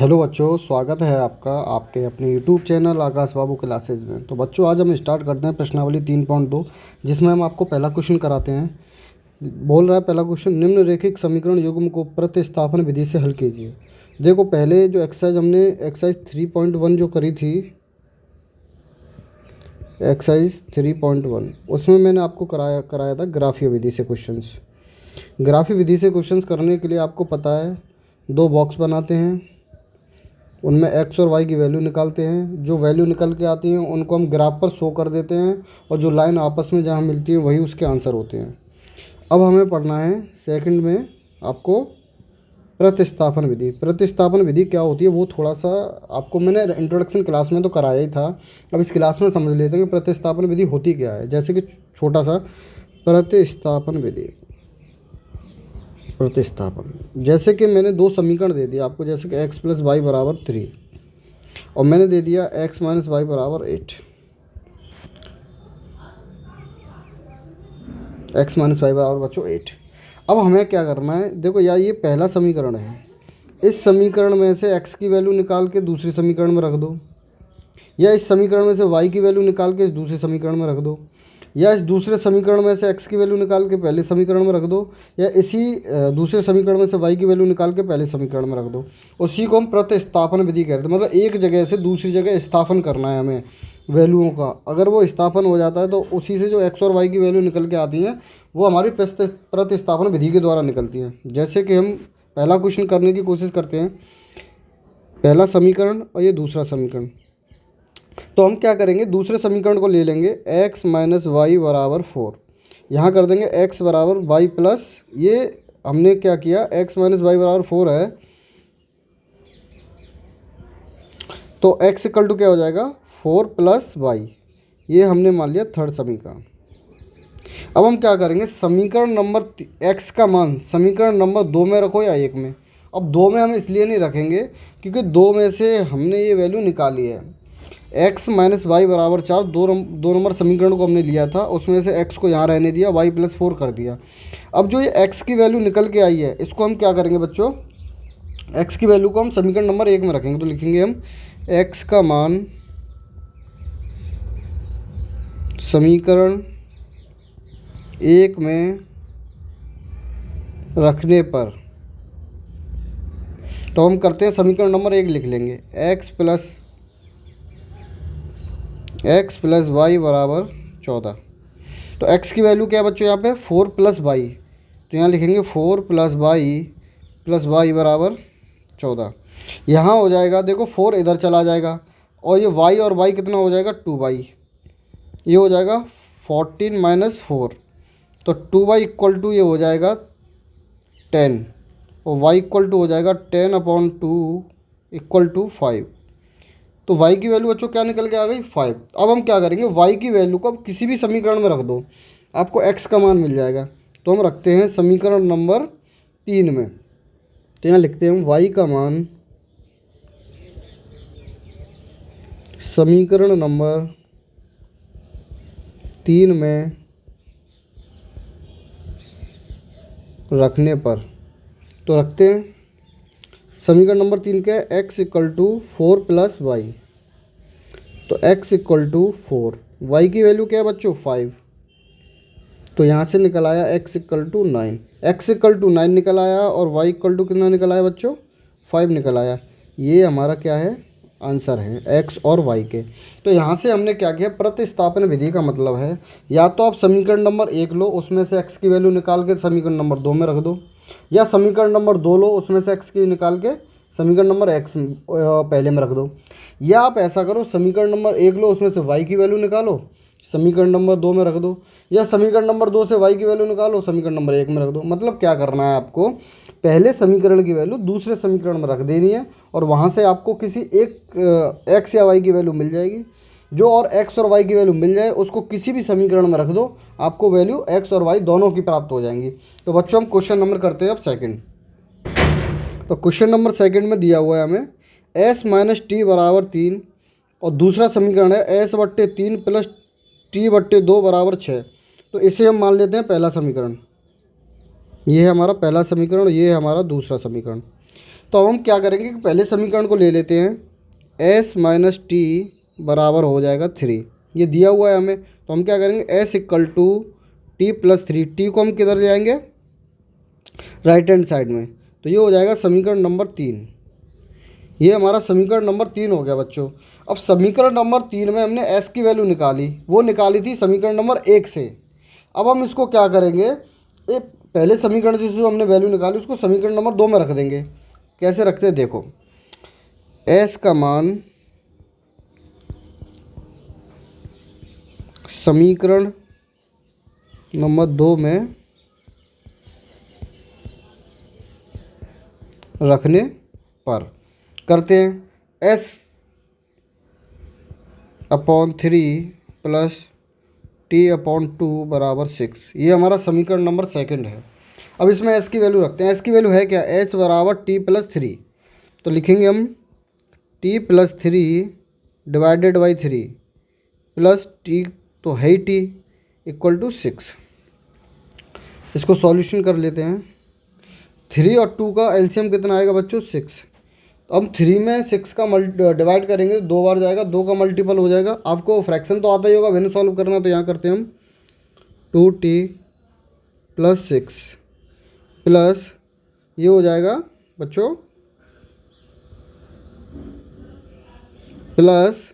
Hello बच्चों, स्वागत है आपका आपके अपने यूट्यूब चैनल आकाश बाबू क्लासेस में। तो बच्चों, आज हम स्टार्ट करते हैं प्रश्नावली 3.2, जिसमें हम आपको पहला क्वेश्चन कराते हैं। बोल रहा है पहला क्वेश्चन, निम्नलिखित समीकरण युग्म को प्रतिस्थापन विधि से हल कीजिए। देखो, पहले जो एक्सरसाइज हमने एक्सरसाइज 3.1 जो करी थी, एक्सरसाइज 3.1, उसमें मैंने आपको कराया था ग्राफीय विधि से क्वेश्चंस। ग्राफीय विधि से क्वेश्चंस करने के लिए आपको पता है, दो बॉक्स बनाते हैं, उनमें एक्स और वाई की वैल्यू निकालते हैं। जो वैल्यू निकल के आती हैं उनको हम ग्राफ पर शो कर देते हैं, और जो लाइन आपस में जहाँ मिलती है वही उसके आंसर होते हैं। अब हमें पढ़ना है सेकंड में आपको प्रतिस्थापन विधि। प्रतिस्थापन विधि क्या होती है वो थोड़ा सा आपको मैंने इंट्रोडक्शन क्लास में तो कराया ही था। अब इस क्लास में समझ लेते हैं कि प्रतिस्थापन विधि होती क्या है। जैसे कि छोटा सा प्रतिस्थापन विधि, प्रतिस्थापन जैसे कि मैंने दो समीकरण दे दिया आपको, जैसे कि एक्स प्लस वाई बराबर 3, और मैंने दे दिया एक्स माइनस वाई बराबर 8। एक्स माइनस वाई बराबर बच्चों 8। अब हमें क्या करना है, देखो यार, ये पहला समीकरण है। इस समीकरण में से एक्स की वैल्यू निकाल के दूसरे समीकरण में रख दो, या इस समीकरण में से वाई की वैल्यू निकाल के इस दूसरे समीकरण में रख दो, या इस दूसरे समीकरण में से एक्स की वैल्यू निकाल के पहले समीकरण में रख दो, या इसी दूसरे समीकरण में से वाई की वैल्यू निकाल के पहले समीकरण में रख दो। उसी को हम प्रतिस्थापन विधि कहते हैं। मतलब एक जगह से दूसरी जगह स्थापन करना है हमें वैल्यूओं का। अगर वो स्थापन हो जाता है तो उसी से जो एक्स और वाई की वैल्यू निकल के आती हैं वो हमारी प्रतिस्थापन विधि के द्वारा निकलती हैं। जैसे कि हम पहला क्वेश्चन करने की कोशिश करते हैं, पहला समीकरण और ये दूसरा समीकरण। तो हम क्या करेंगे, दूसरे समीकरण को ले लेंगे, x माइनस वाई बराबर 4। यहाँ कर देंगे x बराबर वाई प्लस, ये हमने क्या किया, x माइनस वाई बराबर 4 है, तो x इक्वल टू क्या हो जाएगा, 4 प्लस वाई। ये हमने मान लिया थर्ड समीकरण। अब हम क्या करेंगे, समीकरण नंबर x का मान समीकरण नंबर 2 में रखो या 1 में। अब 2 में हम इसलिए नहीं रखेंगे क्योंकि 2 में से हमने ये वैल्यू निकाली है। x माइनस वाई बराबर 4 दो नंबर समीकरण को हमने लिया था, उसमें से x को यहाँ रहने दिया, y प्लस 4 कर दिया। अब जो ये x की वैल्यू निकल के आई है, इसको हम क्या करेंगे बच्चों, x की वैल्यू को हम समीकरण नंबर 1 में रखेंगे। तो लिखेंगे हम x का मान समीकरण 1 में रखने पर, तो हम करते हैं समीकरण नंबर 1 लिख लेंगे, एक्स प्लस वाई बराबर 14। तो x की वैल्यू क्या है बच्चों, यहाँ पे 4 प्लस वाई, तो यहाँ लिखेंगे 4 प्लस वाई बराबर 14। यहाँ हो जाएगा, देखो 4 इधर चला जाएगा, और ये y और y कितना हो जाएगा, 2y। ये हो जाएगा 14 माइनस 4, तो 2y इक्वल टू ये हो जाएगा 10, और y इक्वल टू हो जाएगा 10/2 इक्वल टू 5। तो y की वैल्यू बच्चों क्या निकल के आ गई, 5। अब हम क्या करेंगे, y की वैल्यू को अब किसी भी समीकरण में रख दो, आपको x का मान मिल जाएगा। तो हम रखते हैं समीकरण नंबर 3 में। तो यहाँ लिखते हैं हम y का मान समीकरण नंबर 3 में रखने पर, तो रखते हैं समीकरण नंबर 3 क्या है, x equal to 4 plus Y. तो x इक्वल टू 4, वाई की वैल्यू क्या है बच्चों, 5। तो यहाँ से निकल आया x equal to 9, x equal to 9 निकल आया, और y इक्वल टू कितना निकल आया बच्चों, 5 निकल आया। ये हमारा क्या है, आंसर है x और y के। तो यहाँ से हमने क्या किया, प्रतिस्थापन विधि का मतलब है, या तो आप समीकरण नंबर 1 लो, उसमें से x की वैल्यू निकाल के समीकरण नंबर 2 में रख दो, या समीकरण नंबर 2 लो, उसमें से x की निकाल के समीकरण नंबर x पहले में रख दो, या आप ऐसा करो, समीकरण नंबर 1 लो, उसमें से y की वैल्यू निकालो, समीकरण नंबर 2 में रख दो, या समीकरण नंबर 2 से y की वैल्यू निकालो, समीकरण नंबर 1 में रख दो। मतलब क्या करना है आपको, पहले समीकरण की वैल्यू दूसरे समीकरण में रख देनी है, और वहाँ से आपको किसी एक x या y की वैल्यू मिल जाएगी। जो और x और y की वैल्यू मिल जाए उसको किसी भी समीकरण में रख दो, आपको वैल्यू x और y दोनों की प्राप्त हो जाएंगी। तो बच्चों हम क्वेश्चन नंबर करते हैं अब सेकंड। तो क्वेश्चन नंबर सेकंड में दिया हुआ है हमें s माइनस टी बराबर 3, और दूसरा समीकरण है s/3 प्लस t/2 बराबर 6। तो इसे हम मान लेते हैं पहला समीकरण। ये है हमारा पहला समीकरण, ये है हमारा दूसरा समीकरण। तो अब हम क्या करेंगे कि पहले समीकरण को ले लेते हैं, s माइनस टी बराबर हो जाएगा 3। ये दिया हुआ है हमें, तो हम क्या करेंगे, s equal to T plus 3, T को हम किधर ले जाएंगे, राइट हैंड साइड में। तो ये हो जाएगा समीकरण नंबर 3। ये हमारा समीकरण नंबर 3 हो गया बच्चों। अब समीकरण नंबर 3 में हमने s की वैल्यू निकाली, वो निकाली थी समीकरण नंबर 1 से। अब हम इसको क्या करेंगे, पहले समीकरण से जो हमने वैल्यू निकाली उसको समीकरण नंबर 2 में रख देंगे। कैसे रखते हैं देखो, s का मान समीकरण नंबर 2 में रखने पर करते हैं, s upon 3 plus T upon 2 बराबर 6। ये हमारा समीकरण नंबर 2 है। अब इसमें s की वैल्यू रखते हैं। s की वैल्यू है क्या, h बराबर टी प्लस 3। तो लिखेंगे हम T plus 3 divided by 3 plus T तो है ही टी इक्वल टू 6। इसको सॉल्यूशन कर लेते हैं। 3 और 2 का एलसीएम कितना आएगा बच्चों, 6। तो अब 3 में 6 का डिवाइड करेंगे, 2 बार जाएगा, 2 का मल्टीपल हो जाएगा। आपको फ्रैक्शन तो आता ही होगा, वैल्यू सॉल्व करना, तो यहाँ करते हैं हम 2t प्लस 6 प्लस ये हो जाएगा बच्चों प्लस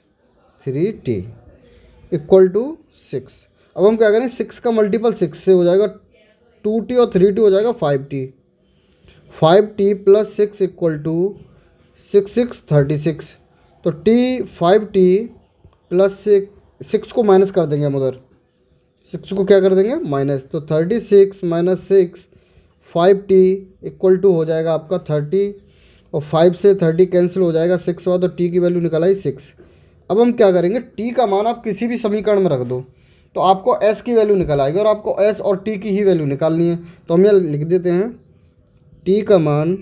3t इक्वल टू 6। अब हम क्या करें, 6 का मल्टीपल 6 से हो जाएगा 2t और 3t हो जाएगा 5t। 5t plus 6 equal to 6 6 36। तो t 5t प्लस 6 को माइनस कर देंगे हम उधर, 6 को क्या कर देंगे माइनस, तो 36 माइनस 6 5t इक्वल टू हो जाएगा आपका 30 और 5 से 30 कैंसिल हो जाएगा, 6 हुआ तो t की वैल्यू निकल आई 6। अब हम क्या करेंगे, t का मान आप किसी भी समीकरण में रख दो तो आपको s की वैल्यू निकल आएगी, और आपको s और t की ही वैल्यू निकालनी है। तो हम यहाँ लिख देते हैं t का मान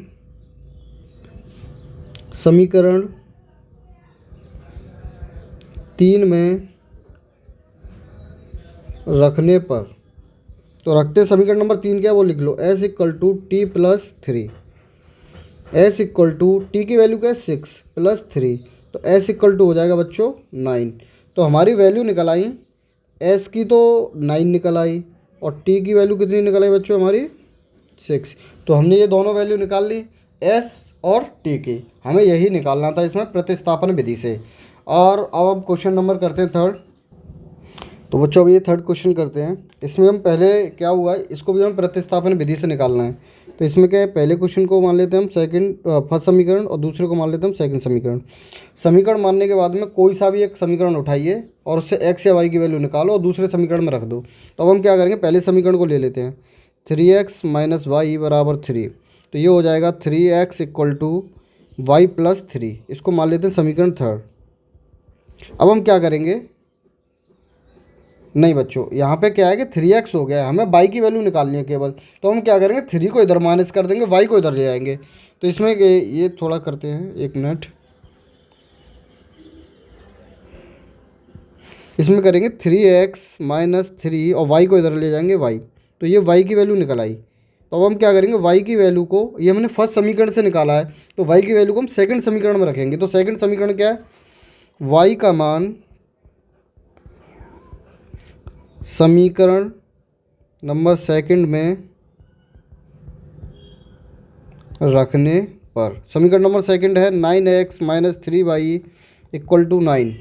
समीकरण 3 में रखने पर, तो रखते समीकरण नंबर 3 क्या है वो लिख लो, s equal to T plus 3। s equal to T की वैल्यू क्या है 6 प्लस 3, तो s इक्वल टू हो जाएगा बच्चों 9। तो हमारी वैल्यू निकल आई, s की तो 9 निकल आई और t की वैल्यू कितनी निकल आई बच्चों हमारी 6। तो हमने ये दोनों वैल्यू निकाल ली, s और t की। हमें यही निकालना था इसमें प्रतिस्थापन विधि से। और अब हम क्वेश्चन नंबर करते हैं 3rd। तो बच्चों अब ये 3rd क्वेश्चन करते हैं। इसमें हम पहले क्या हुआ, इसको भी हमें प्रतिस्थापन विधि से निकालना है। तो इसमें क्या है, पहले क्वेश्चन को मान लेते हैं हम फर्स्ट समीकरण और दूसरे को मान लेते हैं हम सेकंड समीकरण। समीकरण मानने के बाद में कोई सा भी एक समीकरण उठाइए और उससे x या y की वैल्यू निकालो और दूसरे समीकरण में रख दो। तो अब हम क्या करेंगे, पहले समीकरण को ले लेते हैं, 3x माइनस वाई बराबर 3। तो ये हो जाएगा 3x equal to Y plus 3। इसको मान लेते हैं समीकरण 3rd। अब हम क्या करेंगे, नहीं बच्चों यहाँ पे क्या है कि 3x हो गया है, हमें y की वैल्यू निकालनी है केवल। तो हम क्या करेंगे, 3 को इधर माइनस कर देंगे, y को इधर ले आएंगे। तो इसमें ये थोड़ा करते हैं, 1 मिनट। इसमें करेंगे 3x माइनस 3 और y को इधर ले जाएंगे y। तो ये y की वैल्यू निकल आई। तो अब हम क्या करेंगे, y की वैल्यू को, ये हमने फर्स्ट समीकरण से निकाला है, तो y की वैल्यू को हम सेकंड समीकरण में रखेंगे। तो सेकंड समीकरण क्या है, y का मान समीकरण नंबर 2 में रखने पर, समीकरण नंबर 2 है 9x minus 3y equal to 9।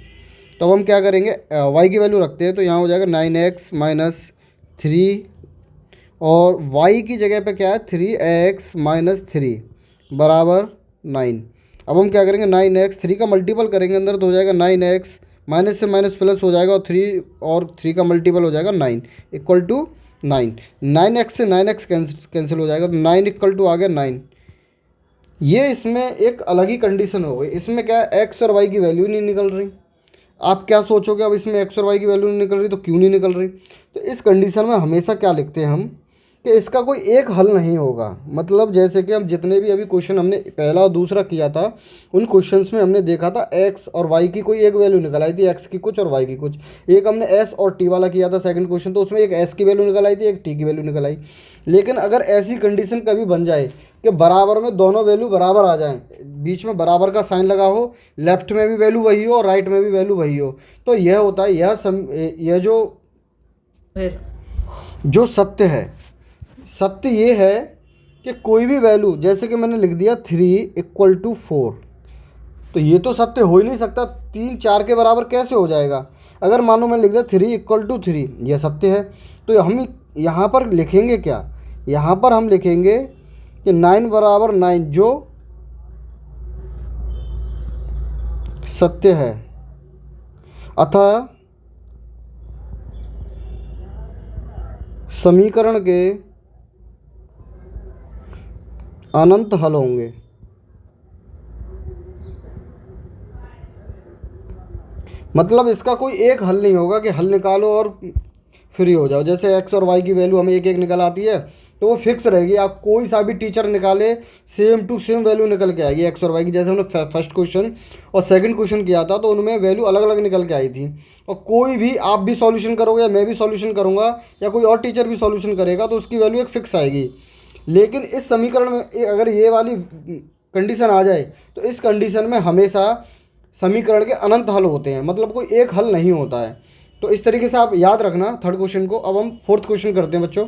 तो अब हम क्या करेंगे, y की वैल्यू रखते हैं, तो यहाँ हो जाएगा 9x माइनस 3 और y की जगह पे क्या है 3x माइनस 3 बराबर 9। अब हम क्या करेंगे, 9x 3 का मल्टीपल करेंगे अंदर तो हो जाएगा 9x, माइनस से माइनस प्लस हो जाएगा और 3 का मल्टीपल हो जाएगा 9 इक्वल टू 9। 9x से 9x कैंसिल हो जाएगा, तो 9 इक्वल टू आ गया 9। ये इसमें एक अलग ही कंडीशन हो गई। इसमें क्या है, x और y की वैल्यू नहीं निकल रही। आप क्या सोचोगे, अब इसमें x और y की वैल्यू नहीं निकल रही तो क्यों नहीं निकल रही। तो इस कंडीशन में हमेशा क्या लिखते हैं हम कि इसका कोई एक हल नहीं होगा। मतलब जैसे कि हम जितने भी अभी क्वेश्चन हमने पहला और दूसरा किया था, उन क्वेश्चंस में हमने देखा था एक्स और वाई की कोई एक वैल्यू निकल आई थी, एक्स की कुछ और वाई की कुछ। एक हमने एस और टी वाला किया था सेकंड क्वेश्चन, तो उसमें एक एस की वैल्यू निकल आई थी, एक टी की वैल्यू निकल आई। लेकिन अगर ऐसी कंडीशन कभी बन जाए कि बराबर में दोनों वैल्यू बराबर आ जाएं, बीच में बराबर का साइन लगा हो, लेफ्ट में भी वैल्यू वही हो और राइट में भी वैल्यू वही हो, तो यह होता है यह जो सत्य है। सत्य ये है कि कोई भी वैल्यू, जैसे कि मैंने लिख दिया 3 = 4, तो ये तो सत्य हो ही नहीं सकता, 3 4 के बराबर कैसे हो जाएगा। अगर मानो मैं लिख दिया 3 = 3, यह सत्य है। तो हम यहाँ पर लिखेंगे क्या, यहाँ पर हम लिखेंगे कि 9 = 9 जो सत्य है, अतः समीकरण के अनंत हल होंगे। मतलब इसका कोई एक हल नहीं होगा कि हल निकालो और फ्री हो जाओ। जैसे एक्स और वाई की वैल्यू हमें एक एक निकल आती है, तो वो फिक्स रहेगी, आप कोई सा भी टीचर निकाले सेम टू सेम वैल्यू निकल के आएगी एक्स और वाई की। जैसे हमने फर्स्ट क्वेश्चन और सेकंड क्वेश्चन किया था, तो उनमें वैल्यू अलग अलग निकल के आई थी, और कोई भी आप भी सॉल्यूशन करोगे या मैं भी सॉल्यूशन करूँगा या कोई और टीचर भी सॉल्यूशन करेगा, तो उसकी वैल्यू एक फिक्स आएगी। लेकिन इस समीकरण में अगर ये वाली कंडीशन आ जाए, तो इस कंडीशन में हमेशा समीकरण के अनंत हल होते हैं, मतलब कोई एक हल नहीं होता है। तो इस तरीके से आप याद रखना थर्ड क्वेश्चन को। अब हम फोर्थ क्वेश्चन करते हैं बच्चों।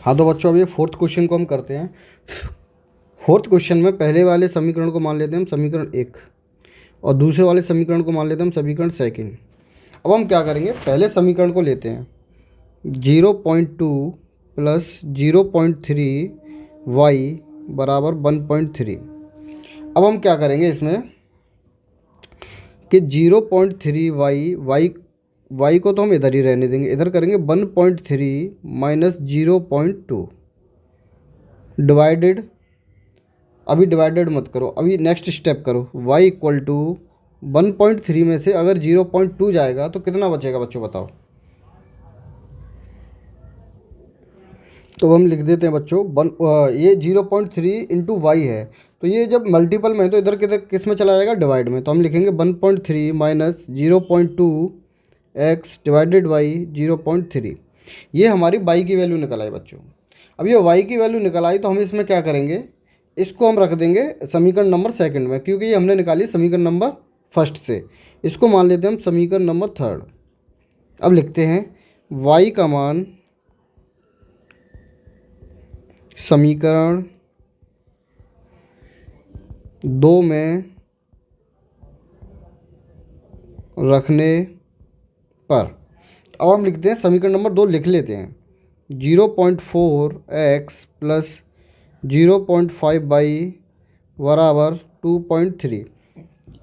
हाँ तो बच्चों, अब ये फोर्थ क्वेश्चन को हम करते हैं। फोर्थ क्वेश्चन में पहले वाले समीकरण को मान लेते हैं हम समीकरण 1, और दूसरे वाले समीकरण को मान लेते हैं हम समीकरण सेकंड। अब हम क्या करेंगे, पहले समीकरण को लेते हैं 0.2 + 0.3 y = 1.3। अब हम क्या करेंगे इसमें कि 0.3 y को तो हम इधर ही रहने देंगे, इधर करेंगे 1.3 - 0.2 डिवाइडेड। अभी डिवाइडेड मत करो, अभी नेक्स्ट स्टेप करो। y = 1.3 में से अगर 0.2 जाएगा तो कितना बचेगा बच्चों, बताओ। तो हम लिख देते हैं बच्चों ये 0.3 × y है, तो ये जब मल्टीपल में है तो इधर किधर किस में चला जाएगा, डिवाइड में। तो हम लिखेंगे 1.3 - 0.2 x डिवाइडेड बाई 0.3। ये हमारी y की वैल्यू निकल आई बच्चों। अब ये y की वैल्यू निकल आई, तो हम इसमें क्या करेंगे, इसको हम रख देंगे समीकरण नंबर सेकंड में, क्योंकि ये हमने निकाली समीकरण नंबर फर्स्ट से। इसको मान लेते हैं हम समीकरण नंबर थर्ड। अब लिखते हैं y का मान समीकरण 2 में रखने पर। अब हम लिखते हैं समीकरण नंबर 2 लिख लेते हैं 0.4x + 0.5y = 2.3।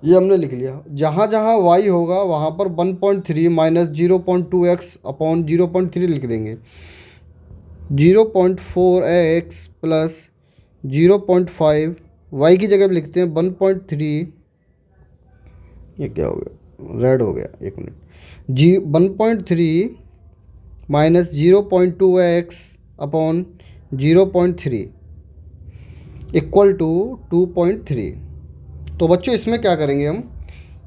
ये हमने लिख लिया। जहाँ जहाँ y होगा वहाँ पर 1.3 - 0.2x अपॉन 0.3 लिख देंगे। 0.4x + 0.5 y की जगह पे लिखते हैं 1.3। ये क्या हो गया, रेड हो गया, एक मिनट। 1.3 - 0.2x upon 0.3 = 2.3। तो बच्चों इसमें क्या करेंगे हम,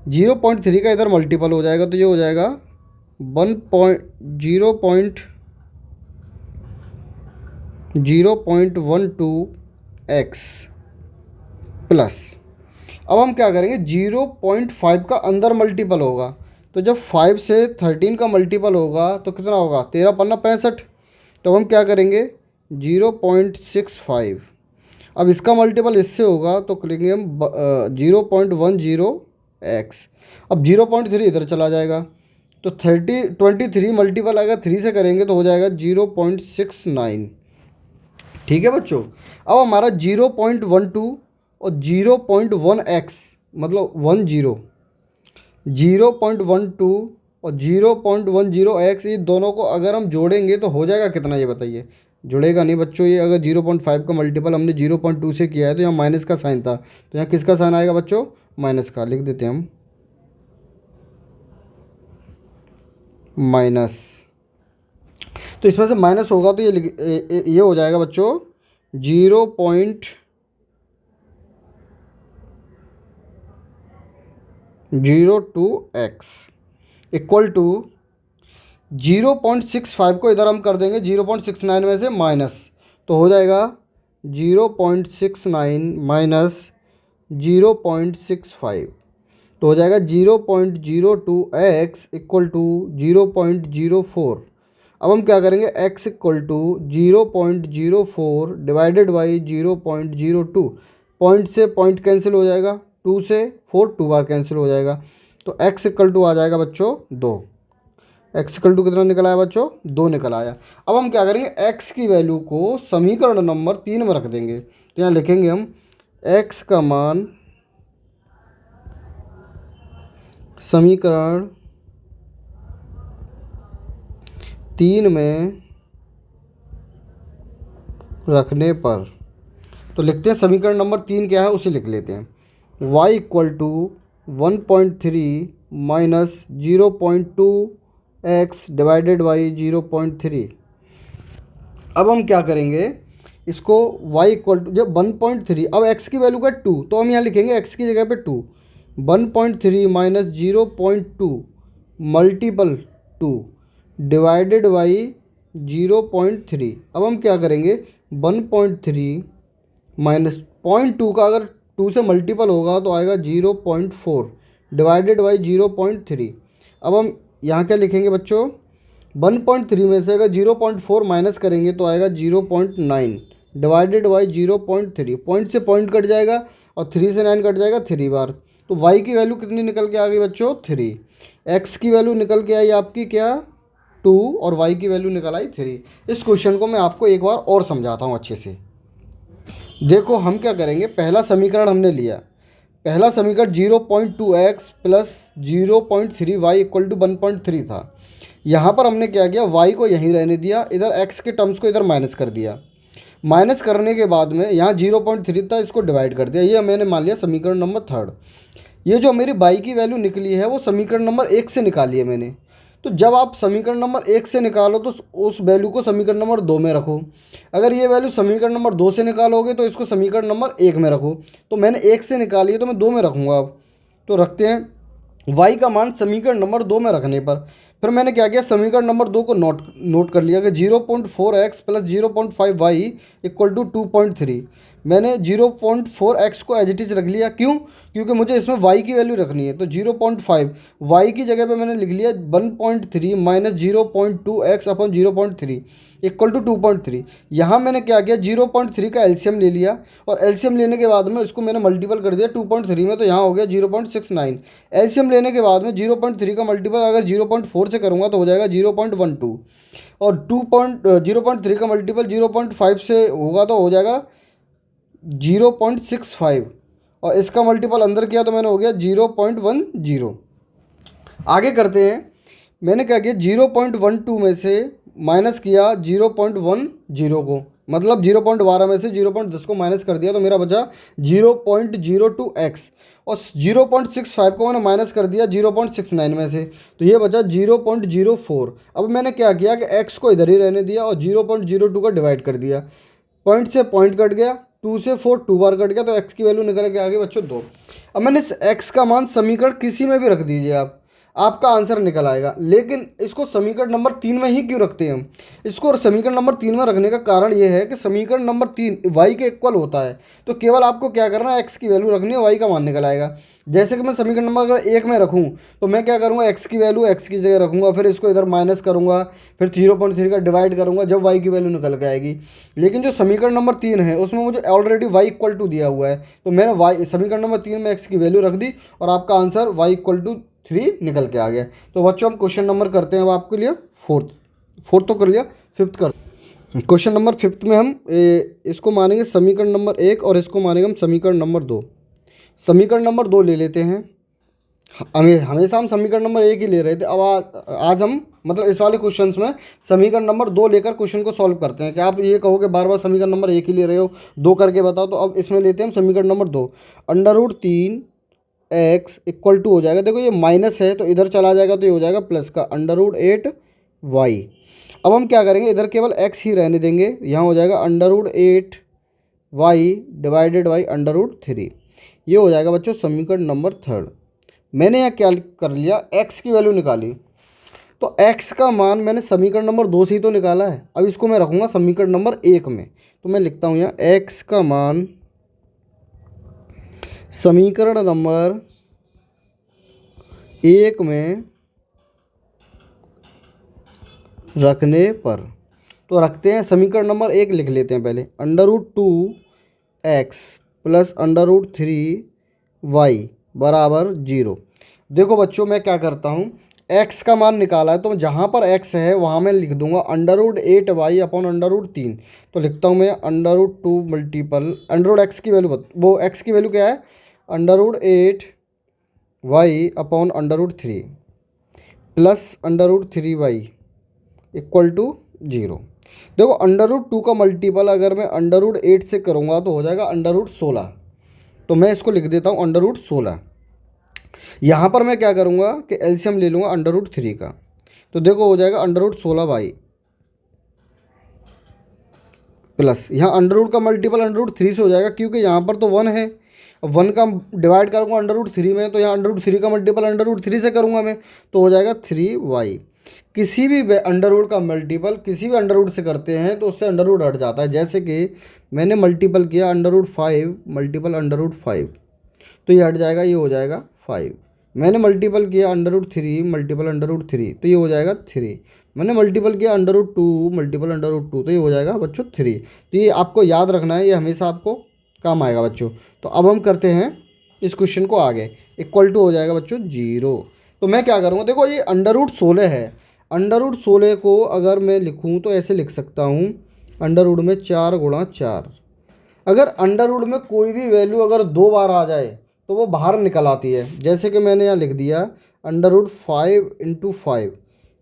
0.3 का इधर मल्टीपल हो जाएगा, तो ये हो जाएगा 0.12x प्लस। अब हम क्या करेंगे, 0.5 का अंदर मल्टीपल होगा, तो जब 5 से 13 का मल्टीपल होगा तो कितना होगा, 13 × 5 = 65। तो हम क्या करेंगे 0.65। अब इसका मल्टीपल इससे होगा तो करेंगे हम 0.10x। अब 0.3 इधर चला जाएगा, तो 23 मल्टीपल अगर 3 से करेंगे तो हो जाएगा 0.69। ठीक है बच्चों। अब हमारा 0.12 और 0.1x मतलब 0.12 और 0.10x, ये दोनों को अगर हम जोड़ेंगे तो हो जाएगा कितना, ये बताइए। जुड़ेगा नहीं बच्चों ये। अगर 0.5 का मल्टीपल हमने 0.2 से किया है तो यहाँ माइनस का साइन था, तो यहाँ किसका साइन आएगा बच्चों, माइनस का। लिख देते हैं हम माइनस। तो इसमें से माइनस होगा तो ये हो जाएगा बच्चों 0.02x इक्वल टू 0.65 को इधर हम कर देंगे 0.69 में से माइनस, तो हो जाएगा 0.69 माइनस 0.65, तो हो जाएगा 0.02x इक्वल टू 0.04। अब हम क्या करेंगे, x equal to 0.04 divided by 0.02, point से पॉइंट कैंसिल हो जाएगा, 2 से 4 2 बार कैंसिल हो जाएगा, तो x इक्वल टू आ जाएगा बच्चों 2। x इक्वल टू कितना निकल आया बच्चों, 2 निकल आया। अब हम क्या करेंगे, x की वैल्यू को समीकरण नंबर 3 में रख देंगे। तो यहाँ लिखेंगे हम x का मान समीकरण 3 में रखने पर, तो लिखते हैं समीकरण नंबर 3 क्या है उसे लिख लेते हैं, y equal to 1.3 minus 0.2x divided by 0.3। अब हम क्या करेंगे, इसको y इक्वल टू जब 1.3, अब x की वैल्यू का 2, तो हम यहाँ लिखेंगे x की जगह पे 2, 1.3 माइनस 0.2 मल्टीपल 2 डिवाइडेड बाई 0.3। अब हम क्या करेंगे, 1.3 माइनस 0.2 का अगर 2 से मल्टीपल होगा तो आएगा 0.4 डिवाइडेड बाई 0.3। अब हम यहाँ क्या लिखेंगे बच्चों, 1.3 में से अगर 0.4 माइनस करेंगे तो आएगा 0.9 डिवाइडेड बाई 0.3, पॉइंट से पॉइंट कट जाएगा और 3 से 9 कट जाएगा 3 बार, तो y की वैल्यू कितनी निकल के आ गई बच्चों 3, x की वैल्यू निकल के आई आपकी क्या 2 और y की वैल्यू निकल आई 3। इस क्वेश्चन को मैं आपको एक बार और समझाता हूँ अच्छे से। देखो हम क्या करेंगे, पहला समीकरण हमने लिया, पहला समीकरण 0.2x plus 0.3y equal to 1.3 था। यहाँ पर हमने क्या किया, y को यहीं रहने दिया, इधर x के टर्म्स को इधर माइनस कर दिया, माइनस करने के बाद में यहाँ 0.3 था, इसको डिवाइड कर दिया, ये मैंने मान लिया समीकरण नंबर 3। ये जो मेरी y की वैल्यू निकली है वो समीकरण नंबर 1 से निकाली है मैंने। तो जब आप समीकरण नंबर 1 से निकालो तो उस वैल्यू को समीकरण नंबर 2 में रखो, अगर ये वैल्यू समीकरण नंबर 2 से निकालोगे तो इसको समीकरण नंबर 1 में रखो। तो मैंने 1 से निकाली है तो मैं 2 में रखूँगा। अब तो रखते हैं y का मान समीकरण नंबर 2 में रखने पर, फिर मैंने क्या किया, समीकरण नंबर 2 को नोट कर लिया कि 0.4x plus 0.5y equal to 2.3। मैंने 0.4x को एज इट इज रख लिया, क्यों, क्योंकि मुझे इसमें y की वैल्यू रखनी है, तो 0.5 y की जगह पे मैंने लिख लिया 1.3 minus 0.2x upon 0.3 equal to 2.3। यहाँ मैंने क्या किया, 0.3 का एलसीएम ले लिया और एलसीएम लेने के बाद में इसको मैंने मल्टीपल कर दिया 2.3 में, तो यहाँ हो गया 0.69। एलसीएम लेने के बाद में 0.3 का मल्टीपल अगर 0.4 से करूँगा तो हो जाएगा 0.12 और 0.3 का मल्टीपल 0.5 से होगा तो हो जाएगा 0.65 और इसका मल्टीपल अंदर किया तो मैंने हो गया 0.10। आगे करते हैं, मैंने क्या किया 0.12 में से माइनस किया 0.10 को, मतलब 0.12 में से 0.10 को माइनस कर दिया तो मेरा बचा 0.02x और 0.65 को मैंने माइनस कर दिया 0.69 में से, तो ये बचा 0.04। अब मैंने क्या किया कि x को इधर ही रहने दिया और 0.02 का डिवाइड कर दिया, पॉइंट से पॉइंट कट गया, 2 से 4 2 बार कट गया, तो x की वैल्यू निकल के आ गई बच्चों 2। अब मैंने इस x का मान समीकरण किसी में भी रख दीजिए आप, आपका आंसर निकल आएगा। लेकिन इसको समीकरण नंबर 3 में ही क्यों रखते हैं हम, इसको समीकरण नंबर 3 में रखने का कारण ये है कि समीकरण नंबर 3 y के इक्वल होता है, तो केवल आपको क्या करना है, x की वैल्यू रखनी है, y का मान निकल आएगा। जैसे कि मैं समीकरण नंबर अगर 1 में रखूँ तो मैं क्या करूँगा, x की वैल्यू x की जगह रखूँगा, फिर इसको इधर माइनस करूँगा, फिर 0.3 का डिवाइड करूँगा, जब y की वैल्यू निकल के आएगी। लेकिन जो समीकरण नंबर 3 है उसमें मुझे ऑलरेडी y इक्वल टू दिया हुआ है, तो मैंने y समीकरण नंबर 3 में x की वैल्यू रख दी और आपका आंसर y इक्वल टू 3 निकल के आ गया। तो बच्चों हम क्वेश्चन नंबर करते हैं अब आपके लिए फोर्थ तो कर लिया, फिफ्थ कर। क्वेश्चन नंबर 5 में हम इसको मानेंगे समीकरण नंबर 1 और इसको मानेंगे हम समीकरण नंबर 2। समीकरण नंबर 2 ले लेते हैं, हमेशा हम समीकरण नंबर 1 ही ले रहे थे, अब आज हम मतलब इस वाले क्वेश्चंस में समीकरण नंबर 2 लेकर क्वेश्चन को सॉल्व करते हैं। क्या आप ये कहोगे बार बार समीकरण नंबर 1 ही ले रहे हो, 2 करके बताओ, तो अब इसमें लेते हैं हम समीकरण नंबर 2। √3 x इक्वल टू हो जाएगा, देखो ये माइनस है तो इधर चला जाएगा तो ये हो जाएगा प्लस का √8y। अब हम क्या करेंगे, इधर केवल x ही रहने देंगे, यहाँ हो जाएगा √8y डिवाइडेड बाई √3। ये हो जाएगा बच्चों समीकरण नंबर 3। मैंने यहाँ क्या कर लिया, x की वैल्यू निकाली, तो x का मान मैंने समीकरण नंबर 2 से ही तो निकाला है। अब इसको मैं रखूँगा समीकरण नंबर 1 में, तो मैं लिखता हूँ यहाँ x का मान समीकरण नंबर 1 में रखने पर, तो रखते हैं समीकरण नंबर 1 लिख लेते हैं पहले, √2x प्लस √3y बराबर 0। देखो बच्चों मैं क्या करता हूँ, x का मान निकाला है तो जहाँ पर x है वहाँ मैं लिख दूंगा √8y अपॉन √3। तो लिखता हूँ मैं √2 मल्टीपल √x की वैल्यू, वो x की वैल्यू क्या है, √8y upon √3 plus √3y equal to 0। देखो √2 का मल्टीपल अगर मैं √8 से करूँगा तो हो जाएगा √16। तो मैं इसको लिख देता हूँ √16। यहाँ पर मैं क्या करूँगा कि एलसीएम ले लूँगा √3 का, तो देखो हो जाएगा √16y प्लस यहाँ √रूट का मल्टीपल √3 से हो जाएगा, क्योंकि यहाँ पर तो 1 है, अब 1 का डिवाइड करूँगा √3 में, तो यहाँ √3 का मल्टीपल √3 से करूँगा मैं, तो हो जाएगा 3y। किसी भी √ का मल्टीपल किसी भी √ से करते हैं तो उससे √ हट जाता है। जैसे कि मैंने मल्टीपल किया √5 मल्टीपल √5, तो ये हट जाएगा, ये हो जाएगा 5। मैंने मल्टीपल किया √3 मल्टीपल √3, तो ये हो जाएगा 3। मैंने मल्टीपल किया √2 मल्टीपल √2, तो ये हो जाएगा बच्चों 3। तो ये आपको याद रखना है, ये हमेशा आपको काम आएगा बच्चों। तो अब हम करते हैं इस क्वेश्चन को आगे, इक्वल टू हो जाएगा बच्चों 0। तो मैं क्या करूँगा, देखो ये √16 है, √16 को अगर मैं लिखूँ तो ऐसे लिख सकता हूँ, √ में 4 गुणा 4। अगर √ में कोई भी वैल्यू अगर 2 बार आ जाए तो वो बाहर निकल आती है। जैसे कि मैंने यहाँ लिख दिया √5 × 5,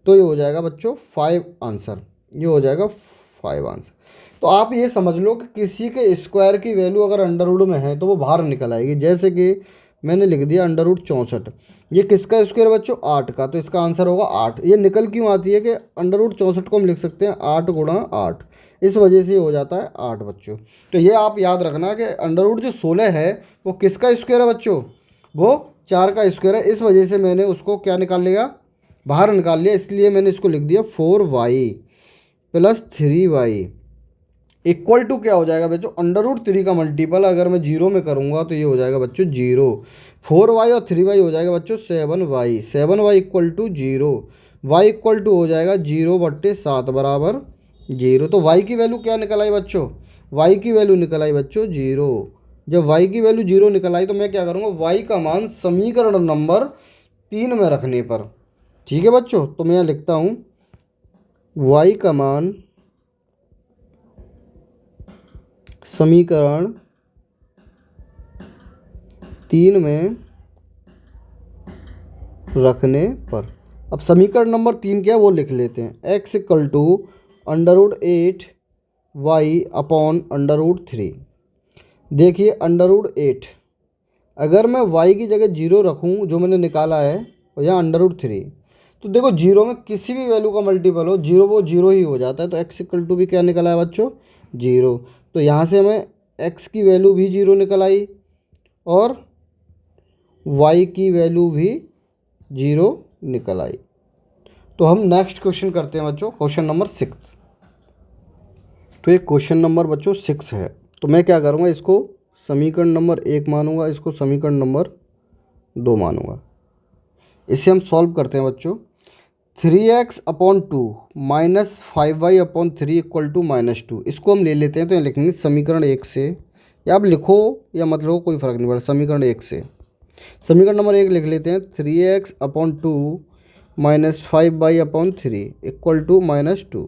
तो ये हो जाएगा बच्चों 5 आंसर, ये हो जाएगा 5 आंसर। तो आप ये समझ लो कि किसी के स्क्वायर की वैल्यू अगर √ में है तो वो बाहर निकल आएगी। जैसे कि मैंने लिख दिया √64, ये किसका स्क्वायर बच्चों, 8 का, तो इसका आंसर होगा 8। ये निकल क्यों आती है कि √64 को हम लिख सकते हैं 8 गुणा 8, इस वजह से हो जाता है 8 बच्चों। तो ये आप याद रखना कि √ जो 16 है वो किसका स्क्वायर है बच्चों, वो 4 का स्क्वायर है। इस वजह से मैंने उसको क्या निकाल लिया, बाहर निकाल लिया, इसलिए मैंने इसको लिख दिया 4y plus 3y equal to क्या हो जाएगा बच्चों, √3 का मल्टीपल अगर मैं 0 में करूँगा तो ये हो जाएगा बच्चों 0। 4y और 3y हो जाएगा बच्चों 7y, 7y equal to 0, y equal to हो जाएगा 0/7 बराबर 0। तो y की वैल्यू क्या निकल आई बच्चों, y की वैल्यू निकल आई बच्चों 0। जब y की वैल्यू 0 निकल आई तो मैं क्या करूँगा, y का मान समीकरण नंबर 3 में रखने पर, ठीक है बच्चों। तो मैं यहाँ लिखता हूँ y का मान समीकरण 3 में रखने पर। अब समीकरण नंबर 3 क्या है वो लिख लेते हैं, x equal to √8y upon √3। देखिए √8, अगर मैं y की जगह 0 रखूँ जो मैंने निकाला है, और यहाँ √3, तो देखो 0 में किसी भी वैल्यू का मल्टीपल हो 0, वो 0 ही हो जाता है। तो x इक्वल टू भी क्या निकला है बच्चों, 0। तो यहाँ से हमें x की वैल्यू भी 0 निकल आई और y की वैल्यू भी 0 निकल आई। तो हम नेक्स्ट क्वेश्चन करते हैं बच्चों, क्वेश्चन नंबर 6। तो एक क्वेश्चन नंबर बच्चों 6 है, तो मैं क्या करूँगा, इसको समीकरण नंबर 1 मानूंगा, इसको समीकरण नंबर 2 मानूंगा। इसे हम सॉल्व करते हैं बच्चों। 3x upon 2 minus 5y upon 3 equal to -2, इसको हम ले लेते हैं। तो यहाँ लिखेंगे समीकरण 1 से, या आप लिखो या मत लिखो कोई फ़र्क नहीं पड़ता, समीकरण 1 से समीकरण नंबर 1 लिख लेते हैं। 3x upon 2 minus 5y upon 3 equal to -2।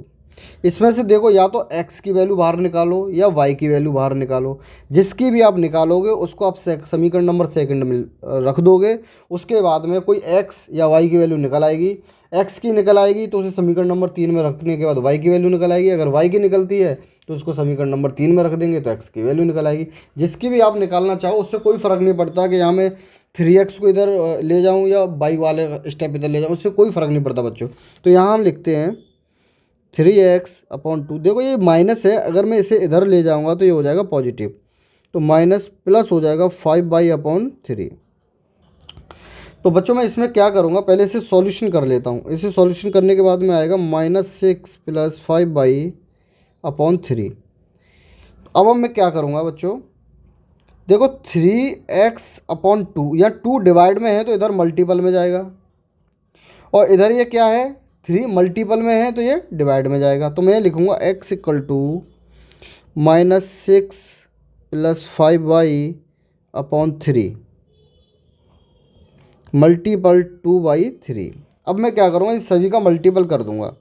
इसमें से देखो या तो x की वैल्यू बाहर निकालो या y की वैल्यू बाहर निकालो, जिसकी भी आप निकालोगे उसको आप समीकरण नंबर 2 में रख दोगे। उसके बाद में कोई x या y की वैल्यू निकल आएगी, x की निकल आएगी तो उसे समीकरण नंबर 3 में रखने के बाद y की वैल्यू निकल आएगी। अगर y की निकलती है तो उसको समीकरण नंबर 3 में रख देंगे तो x की वैल्यू निकल आएगी। जिसकी भी आप निकालना चाहो उससे कोई फ़र्क नहीं पड़ता कि यहाँ मैं 3x को इधर ले जाऊँ या y वाले स्टेप इधर ले जाऊँ, उससे कोई फ़र्क नहीं पड़ता बच्चों। तो यहाँ हम लिखते हैं 3x/2। देखो ये माइनस है, अगर मैं इसे इधर ले जाऊंगा तो ये हो जाएगा पॉजिटिव, तो माइनस प्लस हो जाएगा 5y/3। तो बच्चों मैं इसमें क्या करूँगा, पहले इसे सॉल्यूशन कर लेता हूँ। इसे सॉल्यूशन करने के बाद में आएगा -6 + 5y/3। अब मैं क्या करूँगा बच्चों, देखो 3x/2 या 2 डिवाइड में है तो इधर मल्टीपल में जाएगा, और इधर ये क्या है 3 मल्टीपल में है तो ये डिवाइड में जाएगा। तो मैं लिखूँगा x = -6 + 5y/3 मल्टीपल 2/3। अब मैं क्या करूँगा, इस सभी का मल्टीपल कर दूँगा।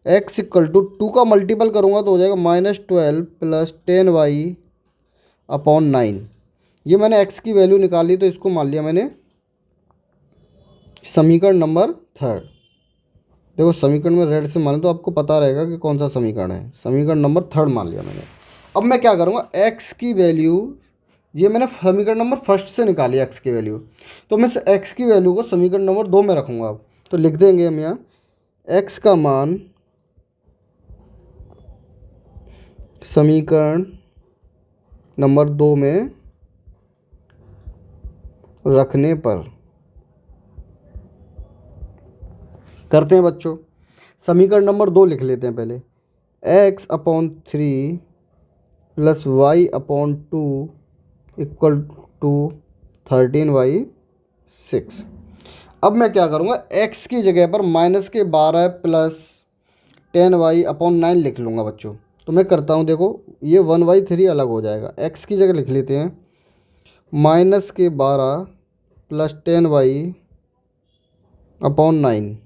x = 2 का मल्टीपल करूँगा तो हो जाएगा -12 + 10y/9। ये मैंने x की वैल्यू निकाली तो इसको मान लिया मैंने समीकरण नंबर 3। देखो समीकरण में रेड से मान तो आपको पता रहेगा कि कौन सा समीकरण है। समीकरण नंबर 3 मान लिया मैंने। अब मैं क्या करूँगा, x की वैल्यू, ये मैंने समीकरण नंबर 1 से निकाली x की वैल्यू, तो मैं x की वैल्यू को समीकरण नंबर 2 में रखूँगा। अब तो लिख देंगे हम यहाँ x का मान समीकरण नंबर 2 में रखने पर, करते हैं बच्चों समीकरण नंबर 2 लिख लेते हैं पहले। x/3 + y/2 = 13y/6। अब मैं क्या करूँगा, x की जगह पर -12 + 10y/9 लिख लूँगा बच्चों। तो मैं करता हूँ, देखो ये 1/3 अलग हो जाएगा, x की जगह लिख लेते हैं -12 + 10y/9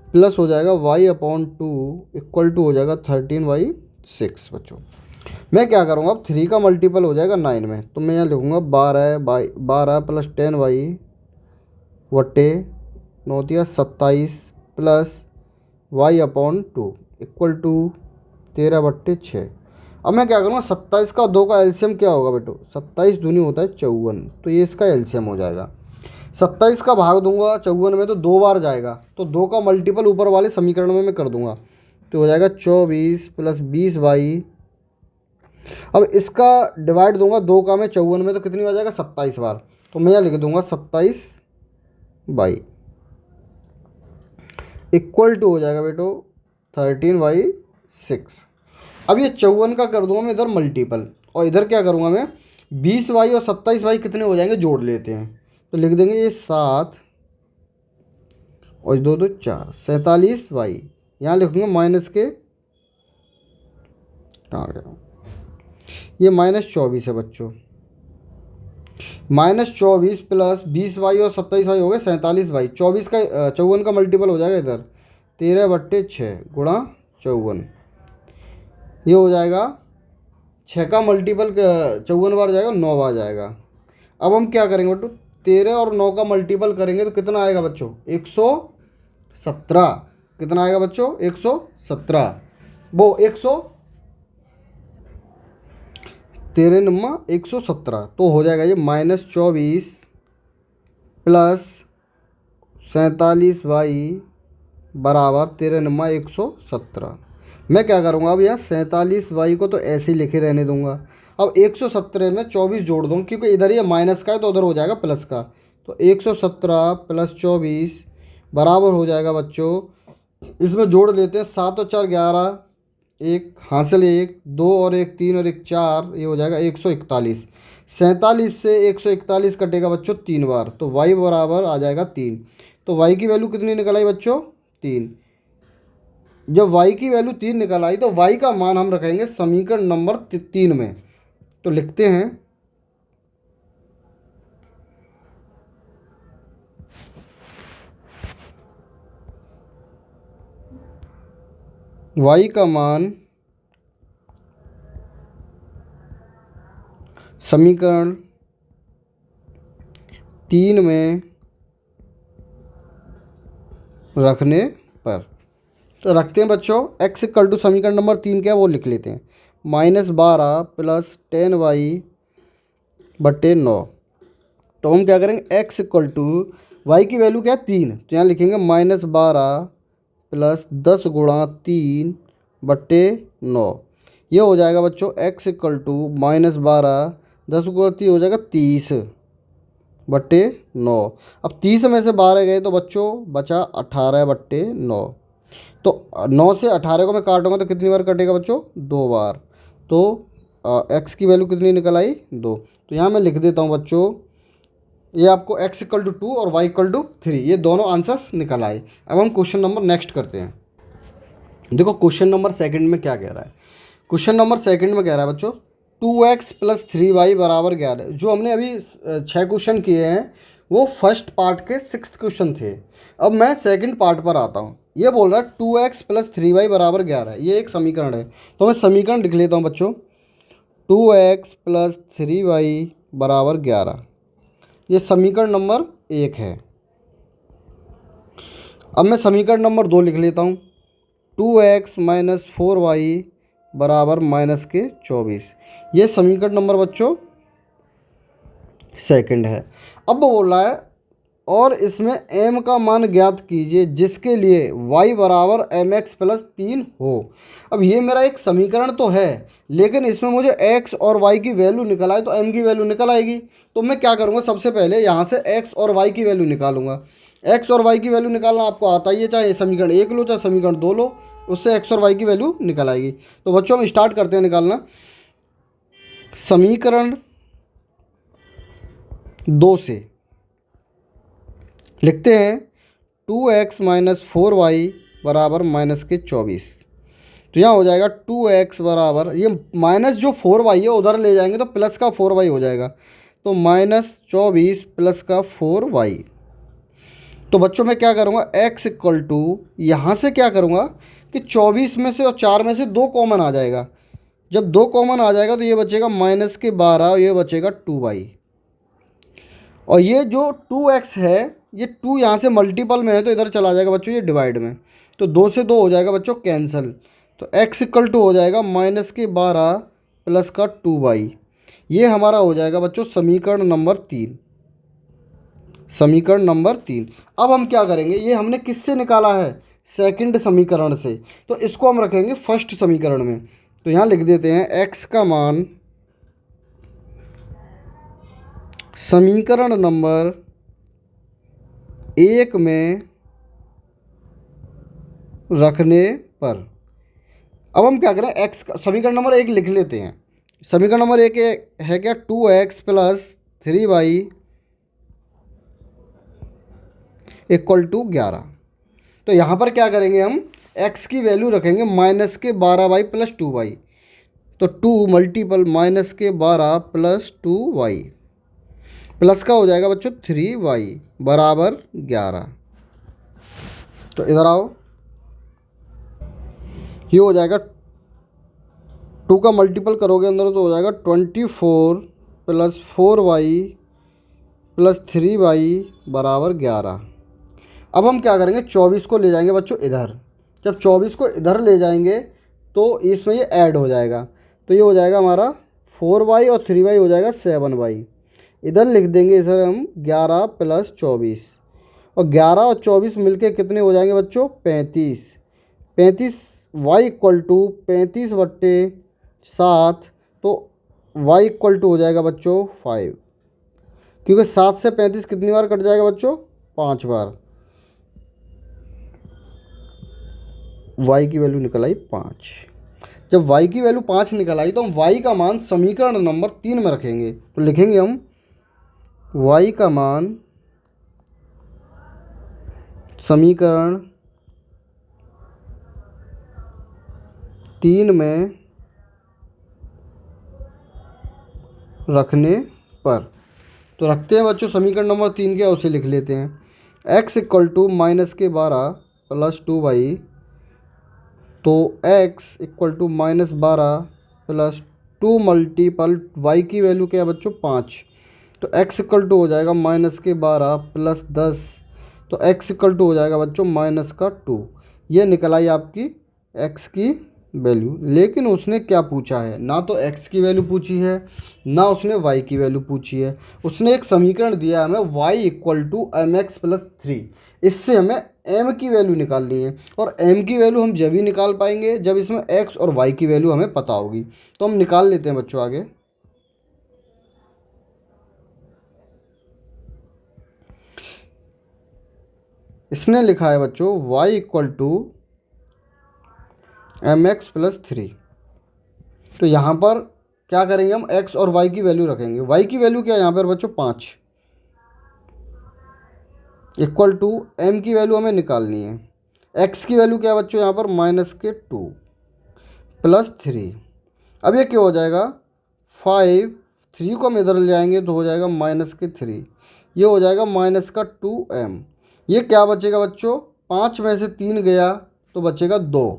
प्लस हो जाएगा y/2 = हो जाएगा 13y/6 बच्चों। मैं क्या करूँगा, अब 3 का मल्टीपल हो जाएगा 9 में, तो मैं यहाँ लिखूँगा 12 + 10y/9 27 प्लस y/2 = 13/6। अब मैं क्या करूँगा, 27 का 2 का एलसीएम क्या होगा बेटो, 27 दूनी होता है 54, तो ये इसका एलसीएम हो जाएगा। 27 का भाग दूंगा 54 में तो 2 बार जाएगा, तो 2 का मल्टीपल ऊपर वाले समीकरण में मैं कर दूंगा, तो हो जाएगा 24 + 20y। अब इसका डिवाइड दूंगा 2 का मैं 54 में, तो कितनी बार जाएगा 27 बार, तो मैं यहाँ लिख दूंगा 27y = हो जाएगा बेटो 13y/6। अब ये 54 का कर दूंगा मैं इधर मल्टीपल, और इधर क्या करूँगा मैं 20y और 27y कितने हो जाएंगे जोड़ लेते हैं, तो लिख देंगे ये 7 और 2 2 4 47y। यहाँ लिखूँगा माइनस के, कहाँ गया, ये -24 है बच्चों। -24 + 20y और 27y हो गए 47y। 24 का 54 का मल्टीपल हो जाएगा इधर 13/6 गुणा 54, ये हो जाएगा 6 का मल्टीपल 54 बार जाएगा 9 बार जाएगा। अब हम क्या करेंगे बच्चों, 13 और 9 का मल्टीपल करेंगे तो कितना आएगा बच्चों 117। कितना आएगा बच्चों 117, वो 117, तो हो जाएगा ये -24 + 47y बराबर 117। मैं क्या करूँगा, अब यहाँ 47y को तो ऐसे ही लिखे रहने दूंगा। अब 117 में 24 जोड़ दूँ, क्योंकि इधर ये माइनस का है तो उधर हो जाएगा प्लस का, तो 117 + 24 बराबर हो जाएगा बच्चों, इसमें जोड़ लेते हैं 7 और 4 11, 1 हासिल 1 2 और 1 3 और 1 4, ये हो जाएगा 141। 47 से 141 कटेगा बच्चों 3 बार, तो y बराबर आ जाएगा 3। तो y की वैल्यू कितनी निकल आई बच्चों 3। जब y की वैल्यू 3 निकल आई तो y का मान हम रखेंगे समीकरण नंबर 3 में, तो लिखते हैं y का मान समीकरण 3 में रखने पर, तो रखते हैं बच्चों x = समीकरण नंबर 3 क्या है वो लिख लेते हैं, -12 + 10y/9। तो हम क्या करेंगे x = y की वैल्यू क्या है 3, तो यहाँ लिखेंगे -12 प्लस 10 × 3/9। ये हो जाएगा बच्चों x इक्वल टू -12, 10 × 3 हो जाएगा 30/9। अब 30 में से 12 गए तो बच्चों बचा 18/9। तो 9 से 18 को मैं काटूंगा तो कितनी बार कटेगा बच्चों? 2 बार। तो x की वैल्यू कितनी निकल आई? 2। तो यहाँ मैं लिख देता हूँ बच्चों, ये आपको x इक्वल टू 2 और y इक्वल टू 3, ये दोनों आंसर्स निकल आए। अब हम क्वेश्चन नंबर नेक्स्ट करते हैं। देखो क्वेश्चन नंबर सेकंड में क्या कह रहा है। क्वेश्चन नंबर सेकंड में कह रहा है बच्चों 2x + 3y = 11। जो हमने अभी 6 क्वेश्चन किए हैं वो फर्स्ट पार्ट के 6th क्वेश्चन थे। अब मैं सेकंड पार्ट पर आता हूँ। ये बोल रहा है 2x + 3y = 11। ये एक समीकरण है, तो मैं समीकरण लिख लेता हूँ बच्चों। 2x + 3y = 11, ये समीकरण नंबर 1 है। अब मैं समीकरण नंबर 2 लिख लेता हूँ। 2x - 4y = -24, ये समीकरण नंबर बच्चों सेकंड है। अब वो बोल रहा है और इसमें m का मान ज्ञात कीजिए जिसके लिए y = mx + 3 हो। अब ये मेरा एक समीकरण तो है, लेकिन इसमें मुझे x और y की वैल्यू निकल आए तो m की वैल्यू निकल आएगी। तो मैं क्या करूँगा, सबसे पहले यहाँ से x और y की वैल्यू निकालूंगा। x और y की वैल्यू निकालना आपको आता ही है, चाहे समीकरण 1 लो चाहे समीकरण 2 लो, उससे x और y की वैल्यू निकल आएगी। तो बच्चों हम स्टार्ट करते हैं निकालना। समीकरण 2 से लिखते हैं 2x - 4y = -24। तो यहाँ हो जाएगा 2x बराबर, ये माइनस जो 4y है उधर ले जाएंगे तो प्लस का 4y हो जाएगा, तो -24 प्लस का 4y। तो बच्चों मैं क्या करूँगा, x इक्वल टू यहाँ से क्या करूँगा कि 24 में से और 4 में से 2 कॉमन आ जाएगा। जब 2 कॉमन आ जाएगा तो ये बचेगा -12, ये बचेगा 2y। और ये जो 2x है, ये 2 यहाँ से मल्टीपल में है तो इधर चला जाएगा बच्चों ये डिवाइड में, तो 2 से 2 हो जाएगा बच्चों कैंसिल। तो x इक्वल टू हो जाएगा -12 प्लस का 2y। ये हमारा हो जाएगा बच्चों समीकरण नंबर 3। समीकरण नंबर 3। अब हम क्या करेंगे, ये हमने किससे निकाला है? सेकंड समीकरण से, तो इसको हम रखेंगे फर्स्ट समीकरण में। तो यहाँ लिख देते हैं x का मान समीकरण नंबर 1 में रखने पर। अब हम क्या करें, x का समीकरण नंबर 1 लिख लेते हैं। समीकरण नंबर 1 है क्या, 2x + 3y = 11। तो यहाँ पर क्या करेंगे, हम x की वैल्यू रखेंगे -12y + 2y। तो 2 मल्टीपल -12 + 2y प्लस का हो जाएगा बच्चों 3y = 11। तो इधर आओ, ये हो जाएगा 2 का मल्टीपल करोगे अंदर तो हो जाएगा 24 + 4y + 3y = 11। अब हम क्या करेंगे, 24 को ले जाएंगे बच्चों इधर। जब 24 को इधर ले जाएंगे तो इसमें ये ऐड हो जाएगा, तो ये हो जाएगा हमारा 4y और 3y हो जाएगा 7y। इधर लिख देंगे इधर हम 11 + 24, और 11 और 24 मिलके कितने हो जाएंगे बच्चों, 35। 35 y = 35/7, तो y = हो जाएगा बच्चों 5, क्योंकि 7 से 35 कितनी बार कट जाएगा बच्चों, 5 बार। y की वैल्यू निकल आई 5। जब y की वैल्यू 5 निकल आई तो हम y का मान समीकरण नंबर 3 में रखेंगे। तो लिखेंगे हम y का मान समीकरण 3 में रखने पर। तो रखते हैं बच्चों समीकरण नंबर 3 के, उसे लिख लेते हैं x = -12 + 2y। तो x = -12 + 2 मल्टीपल y की वैल्यू क्या है बच्चों, 5। तो x = हो जाएगा -12 + 10, तो x = हो जाएगा बच्चों -2। ये निकल आई आपकी x की वैल्यू, लेकिन उसने क्या पूछा है, ना तो x की वैल्यू पूछी है ना उसने y की वैल्यू पूछी है। उसने एक समीकरण दिया है हमें y equal to M X plus three. इससे हमें m की वैल्यू निकालनी है, और m की वैल्यू हम जब ही निकाल पाएंगे जब इसमें x और y की वैल्यू हमें पता होगी। तो हम निकाल लेते हैं बच्चों आगे। इसने लिखा है बच्चों y equal to M X plus three. तो यहाँ पर क्या करेंगे, हम x और y की वैल्यू रखेंगे। y की वैल्यू क्या है यहाँ पर बच्चों 5, इक्वल टू m की वैल्यू हमें निकालनी है। x की वैल्यू क्या है बच्चों यहाँ पर -2 प्लस थ्री। अब ये क्या हो जाएगा 5, 3 को हम इधर ले जाएंगे तो हो जाएगा -3, ये हो जाएगा -2m। ये क्या बचेगा बच्चों, 5 में से 3 गया तो बचेगा 2,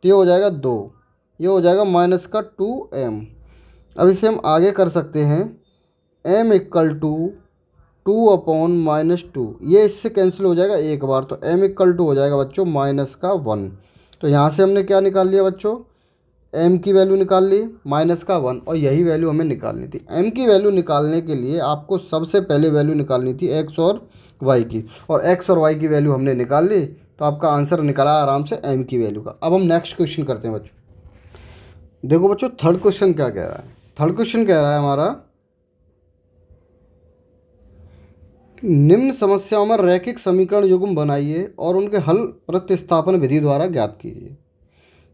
तो ये हो जाएगा 2, ये हो जाएगा -2m। अब इसे हम आगे कर सकते हैं, m इक्वल टू 2/-2, ये इससे कैंसिल हो जाएगा एक बार, तो m इक्वल टू हो जाएगा बच्चों -1। तो यहाँ से हमने क्या निकाल लिया बच्चों, m की वैल्यू निकाल ली -1, और यही वैल्यू हमें निकालनी थी। m की वैल्यू निकालने के लिए आपको सबसे पहले वैल्यू निकालनी थी x और y की, और x और y की वैल्यू हमने निकाल ली, तो आपका आंसर निकला आराम से m की वैल्यू का। अब हम नेक्स्ट क्वेश्चन करते हैं बच्चों। देखो बच्चों थर्ड क्वेश्चन क्या कह रहा है। थर्ड क्वेश्चन कह रहा है हमारा, निम्न समस्याओं में रैखिक समीकरण युग्म बनाइए और उनके हल प्रतिस्थापन विधि द्वारा ज्ञात कीजिए।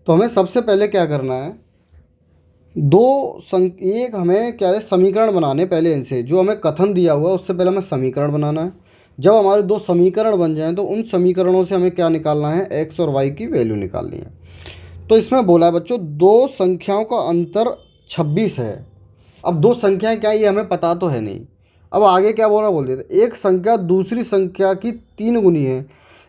तो हमें सबसे पहले क्या करना है, एक हमें क्या है समीकरण बनाने, पहले इनसे जो हमें कथन दिया हुआ है उससे पहले हमें समीकरण बनाना है। जब हमारे दो समीकरण बन जाएं तो उन समीकरणों से हमें क्या निकालना है, x और y की वैल्यू निकालनी है। तो इसमें बोला है बच्चों दो संख्याओं का अंतर 26 है। अब दो संख्याएं क्या, ये हमें पता तो है नहीं। अब आगे क्या बोल रहा बोल देते, एक संख्या दूसरी संख्या की 3 गुनी है।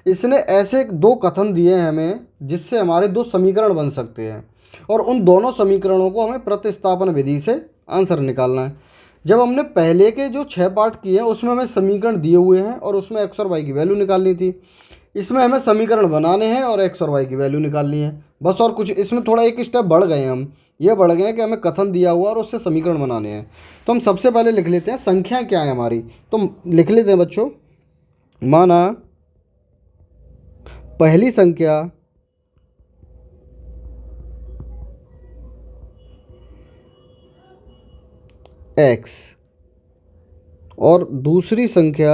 इसने ऐसे दो कथन दिए हैं हमें जिससे हमारे दो समीकरण बन सकते हैं, और उन दोनों समीकरणों को हमें प्रतिस्थापन विधि से आंसर निकालना है। जब हमने पहले के जो 6 पार्ट किए हैं उसमें हमें समीकरण दिए हुए हैं और उसमें x और y की वैल्यू निकालनी थी। इसमें हमें समीकरण बनाने हैं और x और y की वैल्यू निकालनी है बस, और कुछ इसमें थोड़ा एक स्टेप बढ़ गए हैं हम। ये बढ़ गए हैं कि हमें कथन दिया हुआ और उससे समीकरण बनाने हैं। तो हम सबसे पहले लिख लेते हैं संख्या क्या है हमारी, तो लिख लेते हैं बच्चों। माना पहली संख्या x और दूसरी संख्या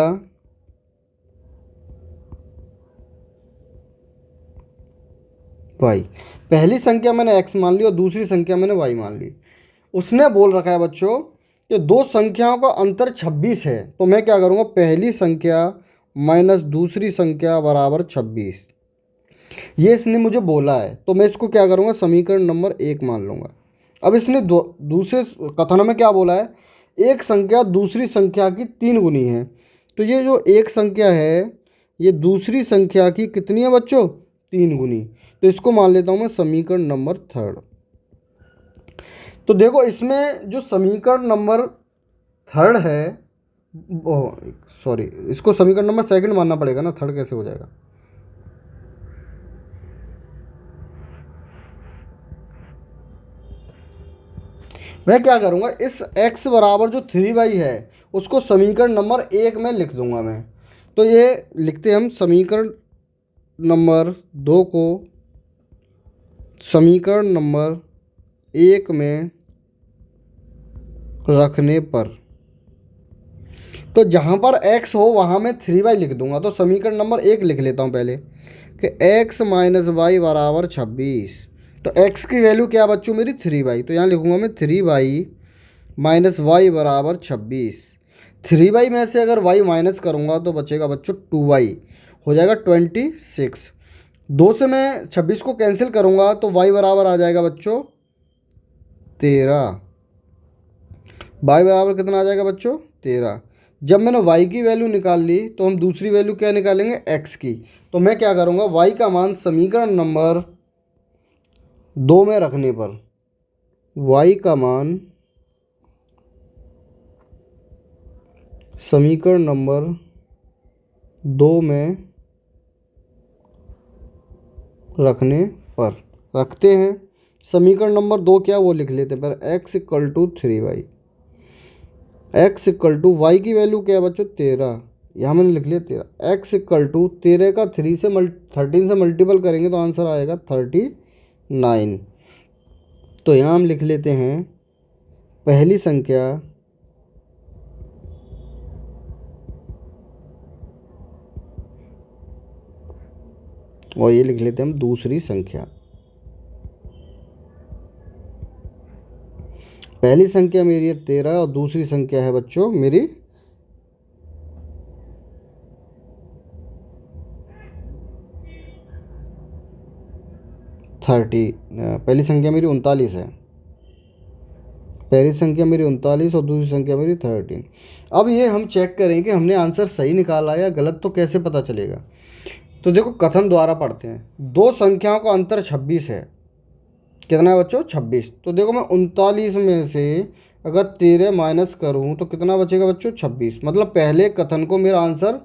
y। पहली संख्या मैंने x मान ली और दूसरी संख्या मैंने y मान ली। उसने बोल रखा है बच्चों कि दो संख्याओं का अंतर 26 है, तो मैं क्या करूँगा, पहली संख्या माइनस दूसरी संख्या बराबर 26, ये इसने मुझे बोला है, तो मैं इसको क्या करूँगा, समीकरण नंबर 1 मान लूँगा। अब इसने दूसरे कथन में क्या बोला है, एक संख्या दूसरी संख्या की 3 गुनी है। तो ये जो एक संख्या है ये दूसरी संख्या की कितनी है बच्चों, 3 गुनी। तो इसको मान लेता हूँ मैं समीकरण नंबर 3। तो देखो इसमें जो समीकरण नंबर 3 है, सॉरी इसको समीकरण नंबर 2 मानना पड़ेगा ना, 3 कैसे हो जाएगा। मैं क्या करूँगा, इस x बराबर जो 3y है उसको समीकरण नंबर 1 में लिख दूंगा मैं। तो ये लिखते हम समीकरण नंबर 2 को समीकरण नंबर 1 में रखने पर, तो जहाँ पर x हो वहाँ मैं 3y लिख दूंगा। तो समीकरण नंबर 1 लिख लेता हूँ पहले कि x माइनस वाई बराबर 26। तो x की वैल्यू क्या बच्चों मेरी 3y, तो यहाँ लिखूँगा मैं 3y माइनस वाई बराबर 26। 3y में से अगर y माइनस करूँगा तो बचेगा बच्चों 2y, हो जाएगा 26। 2 से मैं 26 को कैंसिल करूँगा तो y बराबर आ जाएगा बच्चों 13। y बराबर कितना आ जाएगा बच्चों 13। जब मैंने y की वैल्यू निकाल ली तो हम दूसरी वैल्यू क्या निकालेंगे, x की। तो मैं क्या करूँगा, y का मान समीकरण नंबर 2 में रखने पर, y का मान समीकरण नंबर 2 में रखने पर रखते हैं। समीकरण नंबर 2 क्या वो लिख लेते हैं पर x equal to 3y। x equal to Y की वैल्यू क्या है बच्चों 13, यहाँ मैंने लिख लिया 13। x इक्वल टू 13 का 13 से मल्टीपल करेंगे तो आंसर आएगा 39। तो यहाँ हम लिख लेते हैं पहली संख्या और ये लिख लेते हैं हम दूसरी संख्या। पहली संख्या मेरी है 13 और दूसरी संख्या है बच्चों मेरी 30। पहली संख्या मेरी 39 है, पहली संख्या मेरी 39 और दूसरी संख्या मेरी 13। अब ये हम चेक करें कि हमने आंसर सही निकाला या गलत, तो कैसे पता चलेगा। तो देखो कथन द्वारा पढ़ते हैं, दो संख्याओं का अंतर 26 है। कितना है बच्चों 26। तो देखो मैं 39 में से अगर 13 माइनस करूँ तो कितना बचेगा बच्चों 26। मतलब पहले कथन को मेरा आंसर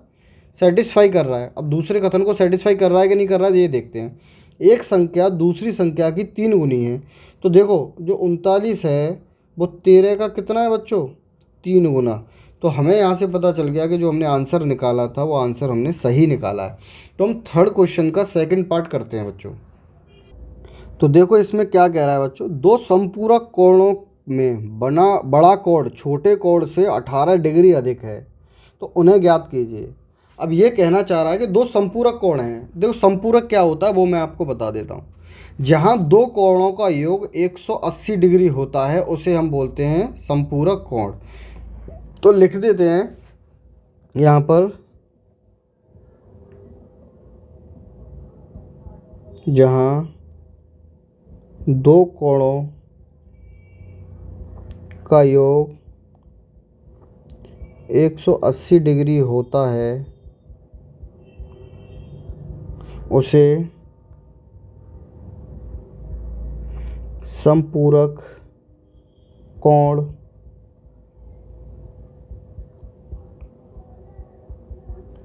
सेटिस्फाई कर रहा है। अब दूसरे कथन को सेटिस्फाई कर रहा है कि नहीं कर रहा है ये देखते हैं। एक संख्या दूसरी संख्या की 3 गुनी है। तो देखो जो 39 है वो 13 का कितना है बच्चों 3 गुना। तो हमें यहाँ से पता चल गया कि जो हमने आंसर निकाला था वो आंसर हमने सही निकाला है। तो हम थर्ड क्वेश्चन का सेकंड पार्ट करते हैं बच्चों। तो देखो इसमें क्या कह रहा है बच्चों, दो समपूरक कोणों में बड़ा कोण छोटे कोण से 18 डिग्री अधिक है तो उन्हें ज्ञात कीजिए। अब ये कहना चाह रहा है कि दो संपूरक कोण हैं। देखो संपूरक क्या होता है वो मैं आपको बता देता हूँ। जहाँ दो कोणों का योग 180 डिग्री होता है उसे हम बोलते हैं संपूरक कोण। तो लिख देते हैं यहाँ पर, जहाँ दो कोणों का योग 180 डिग्री होता है उसे संपूरक कोण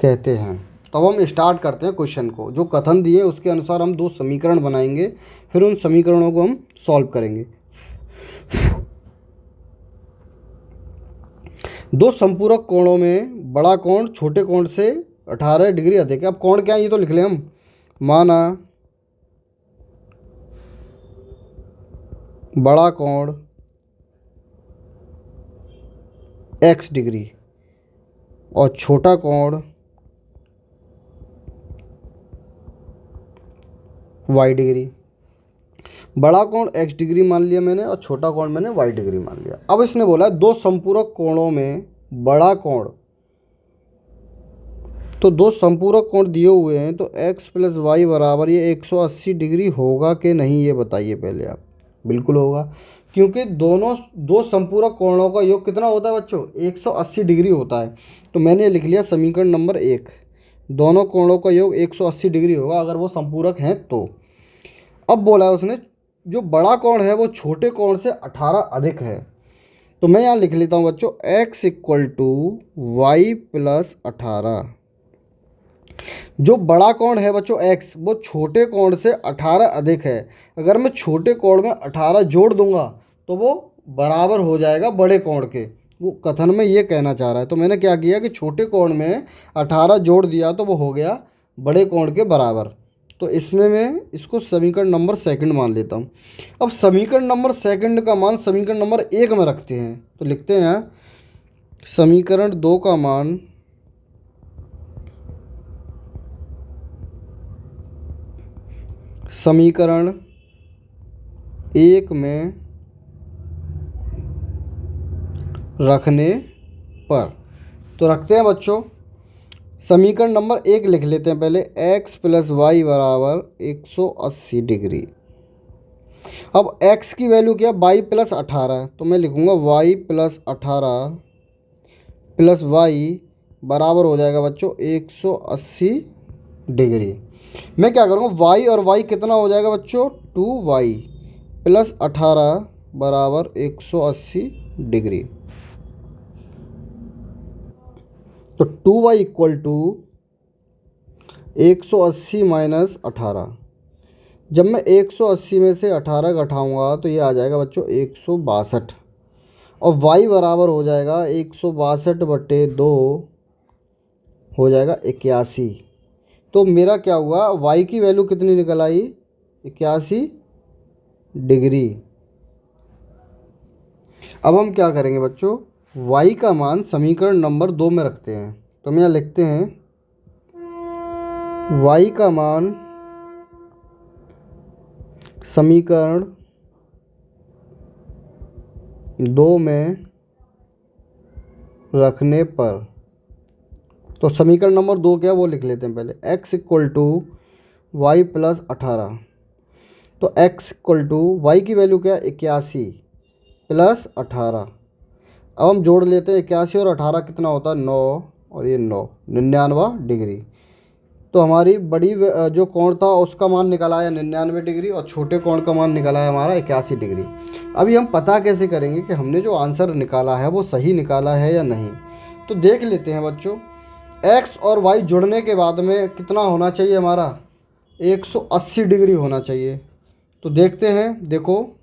कहते हैं। तो अब हम स्टार्ट करते हैं क्वेश्चन को। जो कथन दिए उसके अनुसार हम दो समीकरण बनाएंगे, फिर उन समीकरणों को हम सॉल्व करेंगे। दो संपूरक कोणों में बड़ा कोण छोटे कोण से 18 डिग्री अधिक है। अब कोण क्या है ये तो लिख लें हम। माना बड़ा कोण x डिग्री और छोटा कोण y डिग्री। बड़ा कोण x डिग्री मान लिया मैंने और छोटा कोण मैंने y डिग्री मान लिया। अब इसने बोला दो संपूरक कोणों में बड़ा कोण, तो दो संपूरक कोण दिए हुए हैं तो x प्लस वाई बराबर ये 180 डिग्री होगा कि नहीं ये बताइए पहले आप। बिल्कुल होगा, क्योंकि दो संपूरक कोणों का योग कितना होता है बच्चों 180 डिग्री होता है। तो मैंने लिख लिया समीकरण नंबर 1, दोनों कोणों का योग 180 डिग्री होगा अगर वो संपूरक हैं तो। अब बोला है उसने जो बड़ा कोण है वो छोटे कोण से 18 अधिक है। तो मैं यहाँ लिख लेता हूँ बच्चों x equal to Y plus 18। जो बड़ा कोण है बच्चों x वो छोटे कोण से 18 अधिक है। अगर मैं छोटे कोण में 18 जोड़ दूंगा तो वो बराबर हो जाएगा बड़े कोण के। वो कथन में ये कहना चाह रहा है। तो मैंने क्या किया कि छोटे कोण में 18 जोड़ दिया तो वो हो गया बड़े कोण के बराबर। तो इसमें मैं इसको समीकरण नंबर सेकंड मान लेता हूँ। अब समीकरण नंबर सेकंड का मान समीकरण नंबर 1 में रखते हैं। तो लिखते हैं समीकरण 2 का मान समीकरण 1 में रखने पर। तो रखते हैं बच्चों समीकरण नंबर 1 लिख लेते हैं पहले, x प्लस वाई बराबर 180 डिग्री। अब x की वैल्यू क्या y प्लस 18, तो मैं लिखूँगा y प्लस 18 प्लस वाई बराबर हो जाएगा बच्चों 180 डिग्री। मैं क्या करूँगा y और y कितना हो जाएगा बच्चों 2y प्लस 18 बराबर 180 डिग्री। तो 2y इक्वल टू 180 माइनस 18, जब मैं 180 में से 18 घटाऊँगा तो ये आ जाएगा बच्चों 162, और y बराबर हो जाएगा 162/2 हो जाएगा 81। तो मेरा क्या हुआ, y की वैल्यू कितनी निकल आई, 81 डिग्री। अब हम क्या करेंगे बच्चों, y का मान समीकरण नंबर 2 में रखते हैं। तो हम यहाँ लिखते हैं y का मान समीकरण 2 में रखने पर, तो समीकरण नंबर 2 क्या वो लिख लेते हैं पहले, x equal to Y plus 18। तो x इक्वल टू वाई की वैल्यू क्या है, 81 प्लस 18। अब हम जोड़ लेते हैं, 81 और 18 कितना होता है, 9, और ये 9, 99 डिग्री। तो हमारी बड़ी जो कोण था उसका मान निकला है 99 डिग्री, और छोटे कोण का मान निकला है हमारा 81 डिग्री। अभी हम पता कैसे करेंगे कि हमने जो आंसर निकाला है वो सही निकाला है या नहीं। तो देख लेते हैं बच्चों, x और y जुड़ने के बाद में कितना होना चाहिए हमारा, 180 डिग्री होना चाहिए। तो देखते हैं, देखो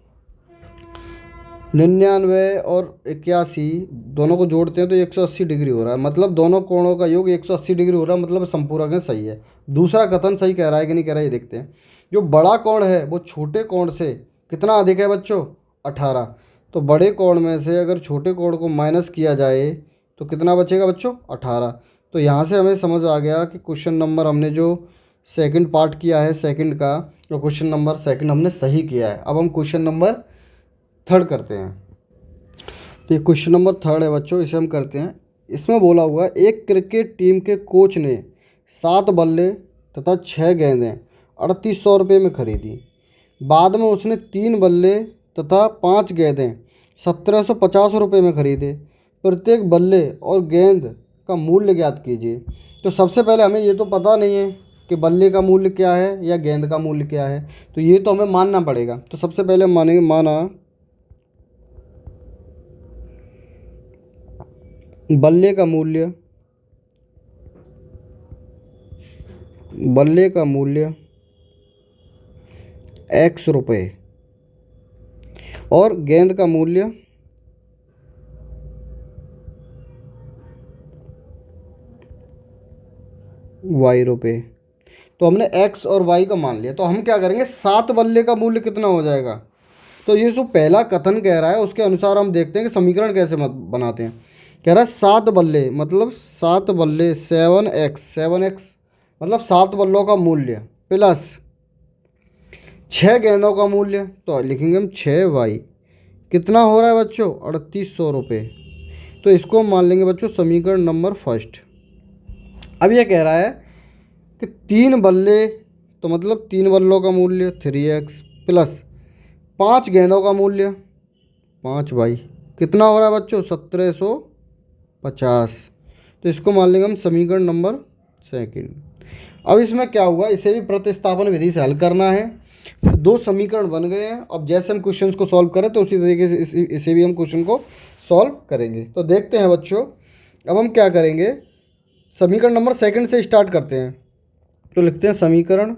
99 और 81 दोनों को जोड़ते हैं तो 180 डिग्री हो रहा है, मतलब दोनों कोणों का योग 180 डिग्री हो रहा है, मतलब संपूरक है, सही है। दूसरा कथन सही कह रहा है कि नहीं कह रहा है, ये देखते हैं। जो बड़ा कोण है वो छोटे कोण से कितना अधिक है बच्चों, 18। तो बड़े कोण में से अगर छोटे कोण को माइनस किया जाए तो कितना बचेगा बच्चों, 18। तो यहाँ से हमें समझ आ गया कि क्वेश्चन नंबर हमने जो सेकंड पार्ट किया है सेकंड का, तो क्वेश्चन नंबर सेकंड हमने सही किया है। अब हम क्वेश्चन नंबर थर्ड करते हैं। तो ये क्वेश्चन नंबर थर्ड है बच्चों, इसे हम करते हैं। इसमें बोला हुआ है, एक क्रिकेट टीम के कोच ने 7 बल्ले तथा 6 गेंदें 3800 रुपये में खरीदी। बाद में उसने 3 बल्ले तथा 5 गेंदें 1750 रुपये में खरीदे। प्रत्येक बल्ले और गेंद का मूल्य ज्ञात कीजिए। तो सबसे पहले हमें ये तो पता नहीं है कि बल्ले का मूल्य क्या है या गेंद का मूल्य क्या है, तो ये तो हमें मानना पड़ेगा। तो सबसे पहले हम मानेंगे, माना बल्ले का मूल्य, बल्ले का मूल्य x रुपये और गेंद का मूल्य y रुपये। तो हमने x और y का मान लिया। तो हम क्या करेंगे, 7 बल्ले का मूल्य कितना हो जाएगा। तो ये जो पहला कथन कह रहा है उसके अनुसार हम देखते हैं कि समीकरण कैसे बनाते हैं। कह रहा है 7 बल्ले मतलब 7 बल्ले 7x मतलब 7 बल्लों का मूल्य प्लस 6 गेंदों का मूल्य, तो लिखेंगे हम 6y, कितना हो रहा है बच्चों, 3800 रुपये। तो इसको हम मान लेंगे बच्चों समीकरण नंबर फर्स्ट। अब यह कह रहा है कि 3 बल्ले, तो मतलब 3 बल्लों का मूल्य 3x प्लस 5 गेंदों का मूल्य 5y, कितना हो रहा है बच्चों, 1750। तो इसको मान लेंगे हम समीकरण नंबर सेकंड। अब इसमें क्या हुआ, इसे भी प्रतिस्थापन विधि से हल करना है। 2 समीकरण बन गए हैं। अब जैसे हम क्वेश्चन को सॉल्व करें तो उसी तरीके से इसे भी हम क्वेश्चन को सॉल्व करेंगे। तो देखते हैं बच्चों, अब हम क्या करेंगे, समीकरण नंबर सेकंड से स्टार्ट करते हैं। तो लिखते हैं समीकरण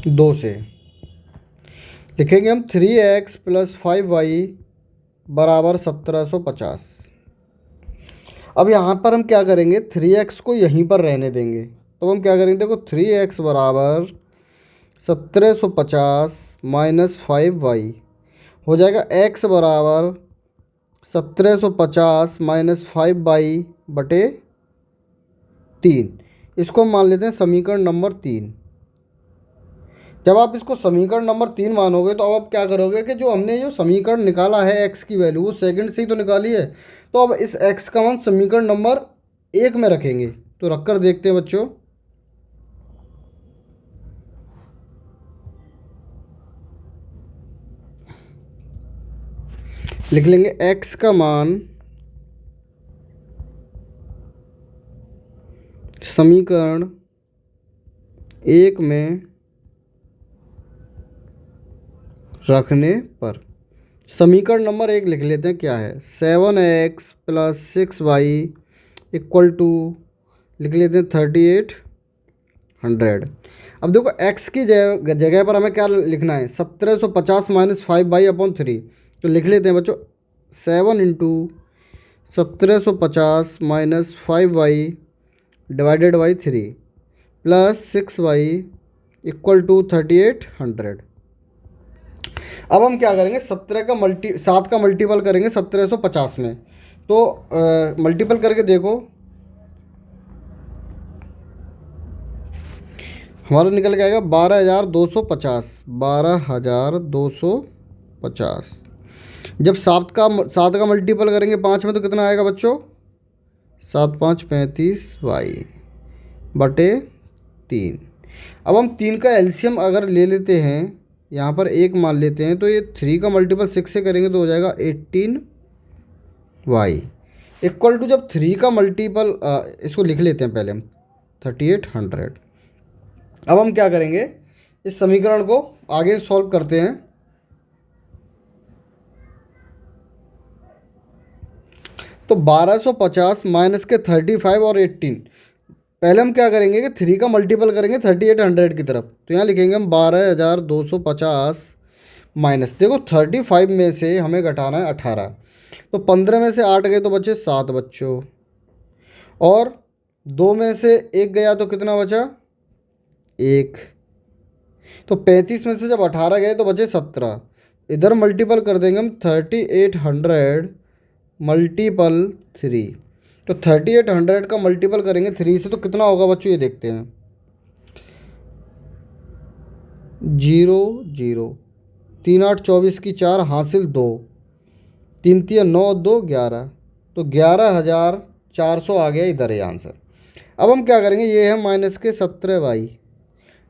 दो से लिखेंगे हम 3x प्लस 5y बराबर 1750। अब यहाँ पर हम क्या करेंगे, 3x को यहीं पर रहने देंगे। तो हम क्या करेंगे, देखो 3x बराबर 1750 माइनस 5y हो जाएगा x बराबर 1750 माइनस 5y बटे 3। इसको मान लेते हैं समीकरण नंबर 3। जब आप इसको समीकरण नंबर 3 मानोगे तो अब आप क्या करोगे कि जो हमने जो समीकरण निकाला है x की वैल्यू वो सेकंड से ही तो निकाली है। तो अब इस x का मान समीकरण नंबर 1 में रखेंगे। तो रखकर देखते हैं बच्चों, लिख लेंगे x का मान समीकरण 1 में रखने पर। समीकरण नंबर 1 लिख लेते हैं, क्या है, 7x plus 6y equal to, लिख लेते हैं 3800। अब देखो x की जगह पर हमें क्या लिखना है, 1750 माइनस 5/3। तो लिख लेते हैं बच्चों 7 into 1750 minus 5/3 plus 6y equal to 3800। अब हम क्या करेंगे, 7 का मल्टीपल करेंगे 1750 में। तो मल्टीपल करके देखो, हमारा निकल के आएगा 12,250। 12,250। जब 7 का मल्टीपल करेंगे 5 में तो कितना आएगा बच्चों, 7 5 35y/3। अब हम 3 का एलसीएम अगर ले लेते हैं, यहाँ पर 1 मान लेते हैं, तो ये 3 का मल्टीपल 6 से करेंगे तो हो जाएगा 18y इक्वल टू, जब 3 का मल्टीपल इसको लिख लेते हैं पहले हम 3800। अब हम क्या करेंगे, इस समीकरण को आगे सॉल्व करते हैं। तो 1250 माइनस के 35 और 18, पहले हम क्या करेंगे कि 3 का मल्टीपल करेंगे 3800 की तरफ। तो यहाँ लिखेंगे हम 12,250 माइनस, देखो 35 में से हमें घटाना है 18, तो 15 में से 8 गए तो बचे 7 बच्चों, और 2 में से 1 गया तो कितना बचा 1। तो 35 में से जब 18 गए तो बचे 17। इधर मल्टीपल कर देंगे हम 3800 मल्टीपल 3। तो 3800 का मल्टीपल करेंगे 3 से तो कितना होगा बच्चों, ये देखते हैं। 0 0 3 8 24 की 4 हासिल 2, 3 3 9 2 11, तो 11,400 आ गया इधर ये आंसर। अब हम क्या करेंगे, ये है माइनस के 17y,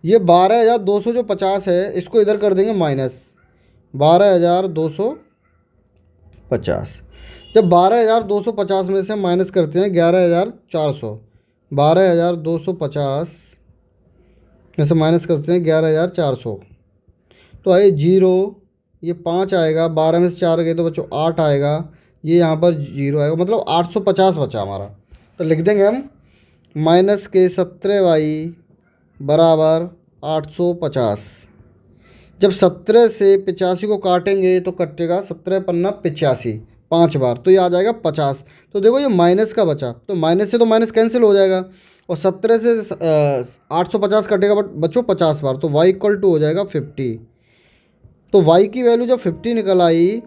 ये 12,200 जो 50 है इसको इधर कर देंगे माइनस 12,250। जब 12,250 में से माइनस करते हैं 11,400, 12,250 में से माइनस करते हैं 11,400, तो आए 0, ये 5 आएगा, 12 में से 4 गए तो बच्चों 8 आएगा, ये यहाँ पर 0 आएगा, मतलब 850 बचा हमारा। तो लिख देंगे हम माइनस के 17y बराबर 850। जब 17 से 85 को काटेंगे तो कटेगा 17 पन्ना 85, 5 बार, तो ये आ जाएगा 50। तो देखो ये माइनस का बचा, तो माइनस से तो माइनस कैंसिल हो जाएगा, और 17 से 850 कटेगा बच्चों 50 बार, तो y इक्वल टू हो जाएगा 50। तो y की वैल्यू जब 50 निकल आई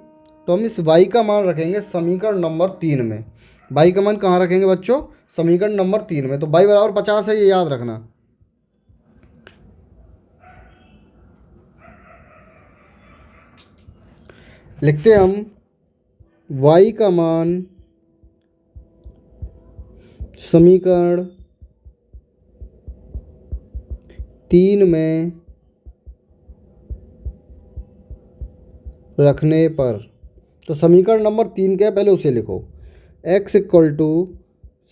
तो हम इस y का मान रखेंगे समीकरण नंबर 3 में। y का मान कहाँ रखेंगे बच्चों, समीकरण नंबर 3 में। तो y बराबर 50 है, ये याद रखना। लिखते हैं हम y का मान समीकरण 3 में रखने पर, तो समीकरण नंबर 3 क्या है पहले उसे लिखो, x equal to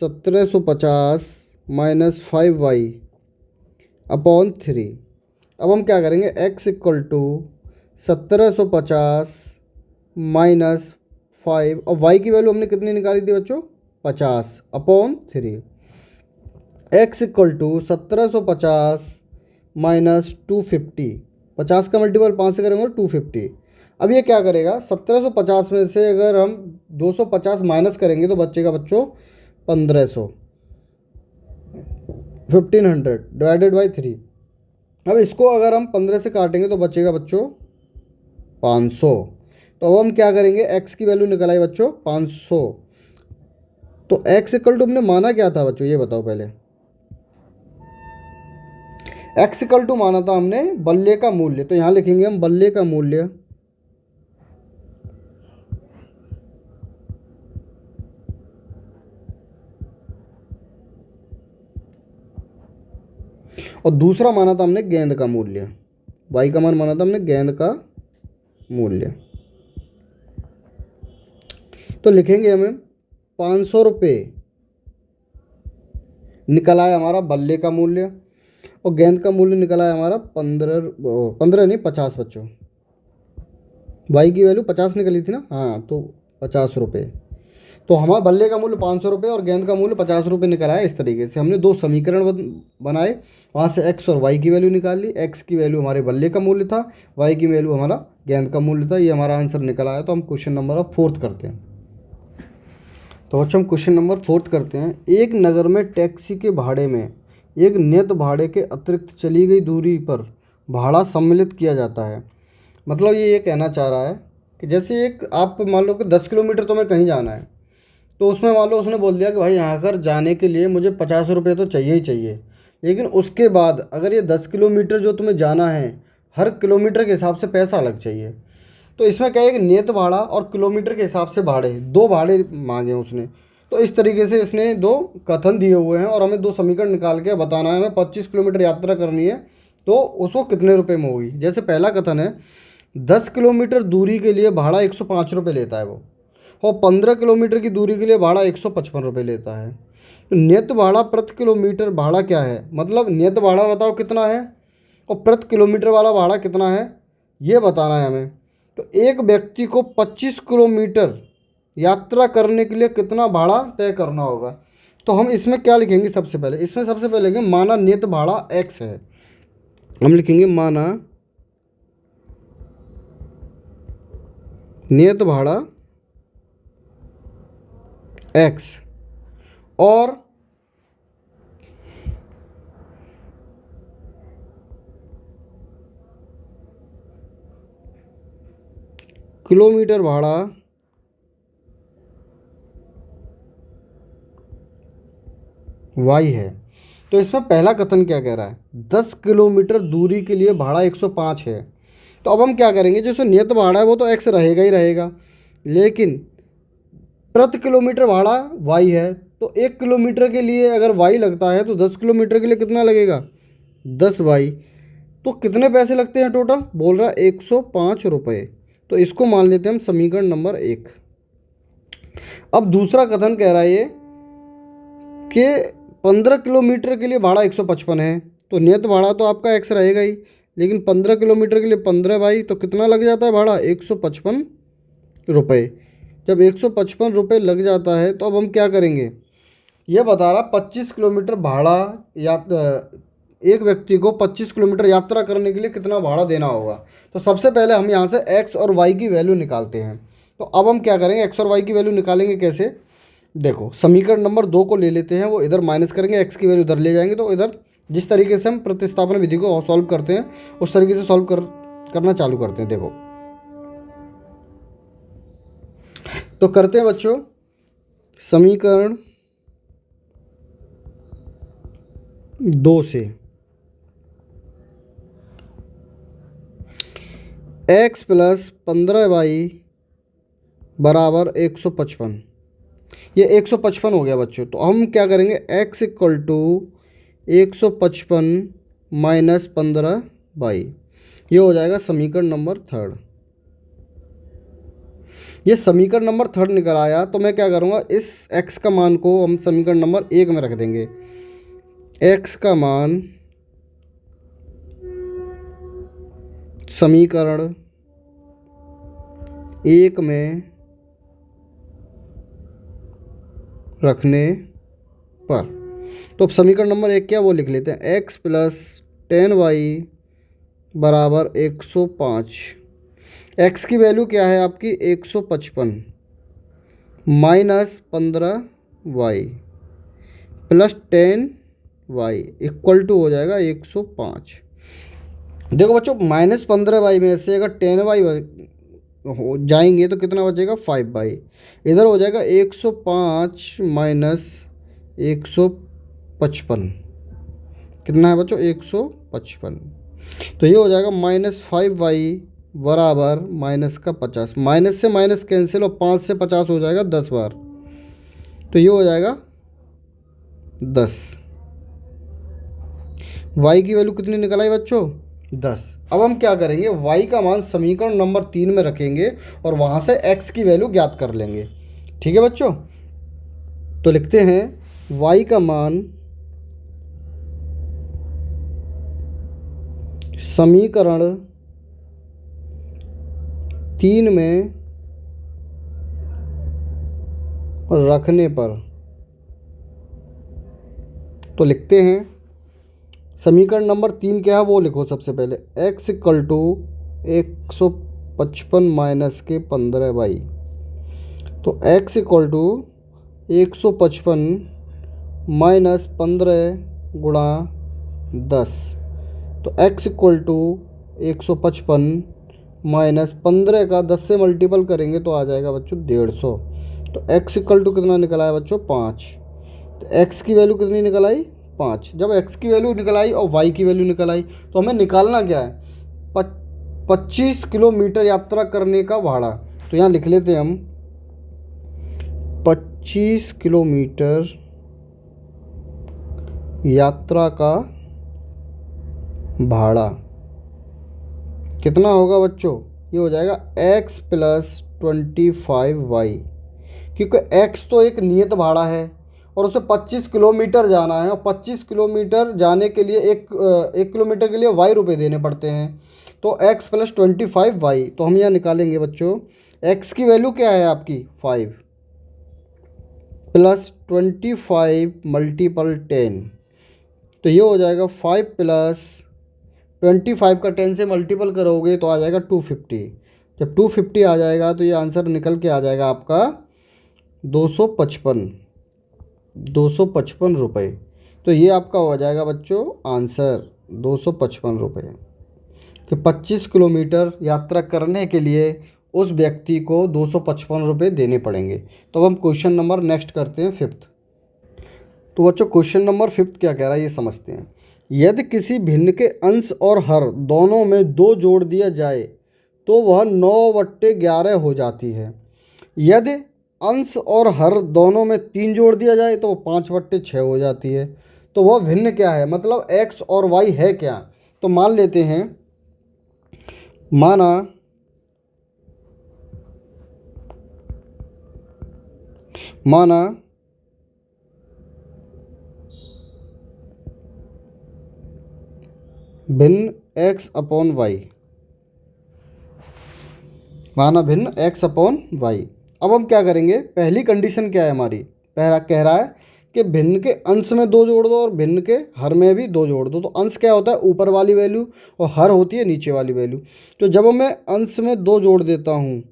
1750 minus 5y/3। अब हम क्या करेंगे, x इक्वल टू 1750 माइनस 5, और y की वैल्यू हमने कितनी निकाली थी बच्चों, 50/3। x इक्वल टू 1750 माइनस 250, 50 का मल्टीपल 5 से करेंगे 250। अब ये क्या करेगा, 1750 में से अगर हम 250 माइनस करेंगे तो बचेगा बच्चों 1500, 1500 डिवाइडेड बाई 3। अब इसको अगर हम 15 से काटेंगे तो बचेगा बच्चों 500। तो अब हम क्या करेंगे, x की वैल्यू निकल आई बच्चों 500। तो x इक्वल टू हमने माना क्या था बच्चों, ये बताओ पहले। x इक्वल टू माना था हमने बल्ले का मूल्य, तो यहाँ लिखेंगे हम बल्ले का मूल्य और दूसरा माना था हमने गेंद का मूल्य। y का मान माना था हमने गेंद का मूल्य। तो लिखेंगे हमें 500 रुपये निकला है हमारा बल्ले का मूल्य, और गेंद का मूल्य निकला है हमारा 15 नहीं 50 बच्चों। y की वैल्यू 50 निकली थी ना, हाँ, तो 50 रुपये। तो हमारा बल्ले का मूल्य 500 रुपये और गेंद का मूल्य 50 रुपये निकल आया। इस तरीके से हमने दो समीकरण बनाए, वहाँ से एक्स और वाई की वैल्यू निकाल ली। एक्स की वैल्यू हमारे बल्ले का मूल्य था, वाई की वैल्यू हमारा गेंद का मूल्य था। ये हमारा आंसर निकल आया। तो हम क्वेश्चन नंबर अब 4th करते हैं। तो बच्चों हम क्वेश्चन नंबर 4th करते हैं। एक नगर में टैक्सी के भाड़े में एक नियत भाड़े के अतिरिक्त चली गई दूरी पर भाड़ा सम्मिलित किया जाता है। मतलब ये कहना चाह रहा है कि जैसे एक आप मान लो कि 10 किलोमीटर तुम्हें कहीं जाना है, तो उसमें मान लो उसने बोल दिया कि भाई यहाँ कर जाने के लिए मुझे 50 रुपये तो चाहिए ही चाहिए, लेकिन उसके बाद अगर ये 10 किलोमीटर जो तुम्हें जाना है, हर किलोमीटर के हिसाब से पैसा अलग चाहिए। तो इसमें क्या है कि नियत भाड़ा और किलोमीटर के हिसाब से भाड़े, दो भाड़े मांगे उसने। तो इस तरीके से इसने दो कथन दिए हुए हैं और हमें दो समीकरण निकाल के बताना है। हमें 25 किलोमीटर यात्रा करनी है तो उसको कितने रुपए में होगी। जैसे पहला कथन है 10 किलोमीटर दूरी के लिए भाड़ा 105 रुपये लेता है वो, और 15 किलोमीटर की दूरी के लिए भाड़ा 155 रुपये लेता है। तो नियत भाड़ा प्रति किलोमीटर भाड़ा क्या है, मतलब नियत भाड़ा बताओ कितना है और प्रति किलोमीटर वाला भाड़ा कितना है, ये बताना है हमें। तो एक व्यक्ति को 25 किलोमीटर यात्रा करने के लिए कितना भाड़ा तय करना होगा। तो हम इसमें क्या लिखेंगे, सबसे पहले इसमें सबसे पहले लिखेंगे माना नियत भाड़ा x है। हम लिखेंगे माना नियत भाड़ा x और किलोमीटर भाड़ा y है। तो इसमें पहला कथन क्या कह रहा है, 10 किलोमीटर दूरी के लिए भाड़ा 105 है। तो अब हम क्या करेंगे, जैसे नियत भाड़ा है वो तो x रहेगा ही रहेगा, लेकिन प्रति किलोमीटर भाड़ा y है। तो 1 किलोमीटर के लिए अगर y लगता है तो 10 किलोमीटर के लिए कितना लगेगा, 10y। तो कितने पैसे लगते हैं टोटल, बोल रहा है 105 रुपये। तो इसको मान लेते हैं हम समीकरण नंबर 1। अब दूसरा कथन कह रहा है ये कि 15 किलोमीटर के लिए भाड़ा 155 है। तो नियत भाड़ा तो आपका x रहेगा ही, लेकिन 15 किलोमीटर के लिए 15y, तो कितना लग जाता है भाड़ा, 155 रुपये। जब 155 रुपये लग जाता है तो अब हम क्या करेंगे, ये बता रहा 25 किलोमीटर भाड़ा या एक व्यक्ति को 25 किलोमीटर यात्रा करने के लिए कितना भाड़ा देना होगा। तो सबसे पहले हम यहाँ से x और y की वैल्यू निकालते हैं। तो अब हम क्या करेंगे, x और y की वैल्यू निकालेंगे कैसे, देखो समीकरण नंबर 2 को ले लेते हैं, वो इधर माइनस करेंगे, x की वैल्यू इधर ले जाएंगे। तो इधर जिस तरीके से हम प्रतिस्थापन विधि को सॉल्व करते हैं उस तरीके से सॉल्व करना चालू करते हैं। देखो तो करते हैं बच्चों, समीकरण 2 से x प्लस 15y बराबर 155, ये 155 हो गया बच्चों। तो हम क्या करेंगे, x equal to 155 minus 15y, ये हो जाएगा समीकरण नंबर 3। ये समीकरण नंबर 3 निकल आया। तो मैं क्या करूँगा, इस x का मान को हम समीकरण नंबर 1 में रख देंगे। x का मान समीकरण 1 में रखने पर, तो अब समीकरण नंबर 1 क्या वो लिख लेते हैं, x प्लस 10y बराबर 105। x की वैल्यू क्या है आपकी 155 minus 15y plus 10y equal to हो जाएगा 105। देखो बच्चों माइनस 15y में से अगर 10y हो जाएंगे तो कितना बचेगा 5y। इधर हो जाएगा 105 माइनस 155, कितना है बच्चों 155। तो ये हो जाएगा -5y बराबर माइनस का 50, माइनस से माइनस कैंसिल और 5 से 50 हो जाएगा 10 बार। तो ये हो जाएगा 10। y की वैल्यू कितनी निकल आई बच्चों, 10। अब हम क्या करेंगे, y का मान समीकरण नंबर 3 में रखेंगे और वहाँ से x की वैल्यू ज्ञात कर लेंगे। ठीक है बच्चों, तो लिखते हैं y का मान समीकरण 3 में रखने पर तो लिखते हैं समीकरण नंबर 3 क्या है वो लिखो सबसे पहले। x इक्वल टू 155 माइनस के 15y। तो x इक्वल टू 155 माइनस 15 गुणा 10। तो x इक्वल टू 155 माइनस 15 का 10 से मल्टीपल करेंगे तो आ जाएगा बच्चों 150। तो x इक्वल टू कितना निकल आया बच्चों 5। तो x की वैल्यू कितनी निकल आई 5। जब x की वैल्यू निकल आई और y की वैल्यू निकल आई तो हमें निकालना क्या है 25 किलोमीटर यात्रा करने का भाड़ा। तो यहाँ लिख लेते हैं हम 25 किलोमीटर यात्रा का भाड़ा कितना होगा बच्चों, ये हो जाएगा x प्लस 25y। क्योंकि x तो एक नियत भाड़ा है और उसे 25 किलोमीटर जाना है और 25 किलोमीटर जाने के लिए एक किलोमीटर के लिए y रुपये देने पड़ते हैं। तो x प्लस 25y। तो हम यहाँ निकालेंगे बच्चों x की वैल्यू क्या है आपकी 5 प्लस 25 मल्टीपल 10। तो ये हो जाएगा 5 प्लस 25 का 10 से मल्टीपल करोगे तो आ जाएगा 250। जब 250 आ जाएगा तो ये आंसर निकल के आ जाएगा आपका 255 रुपये। तो ये आपका हो जाएगा बच्चों आंसर 255 रुपये कि 25 किलोमीटर यात्रा करने के लिए उस व्यक्ति को 255 रुपये देने पड़ेंगे। तो अब हम क्वेश्चन नंबर नेक्स्ट करते हैं 5th। तो बच्चों क्वेश्चन नंबर 5th क्या कह रहा है ये समझते हैं। यदि किसी भिन्न के अंश और हर दोनों में 2 जोड़ दिया जाए तो वह 9/11 हो जाती है। यदि अंश और हर दोनों में 3 जोड़ दिया जाए तो वो 5/6 हो जाती है। तो वह भिन्न क्या है, मतलब x और y है क्या। तो मान लेते हैं, माना भिन्न x अपॉन वाई, माना भिन्न x अपॉन वाई। अब हम क्या करेंगे, पहली कंडीशन क्या है हमारी, पहला कह रहा है कि भिन्न के अंश में 2 जोड़ दो और भिन्न के हर में भी 2 जोड़ दो। तो अंश क्या होता है ऊपर वाली वैल्यू और हर होती है नीचे वाली वैल्यू। तो जब मैं अंश में 2 जोड़ देता हूँ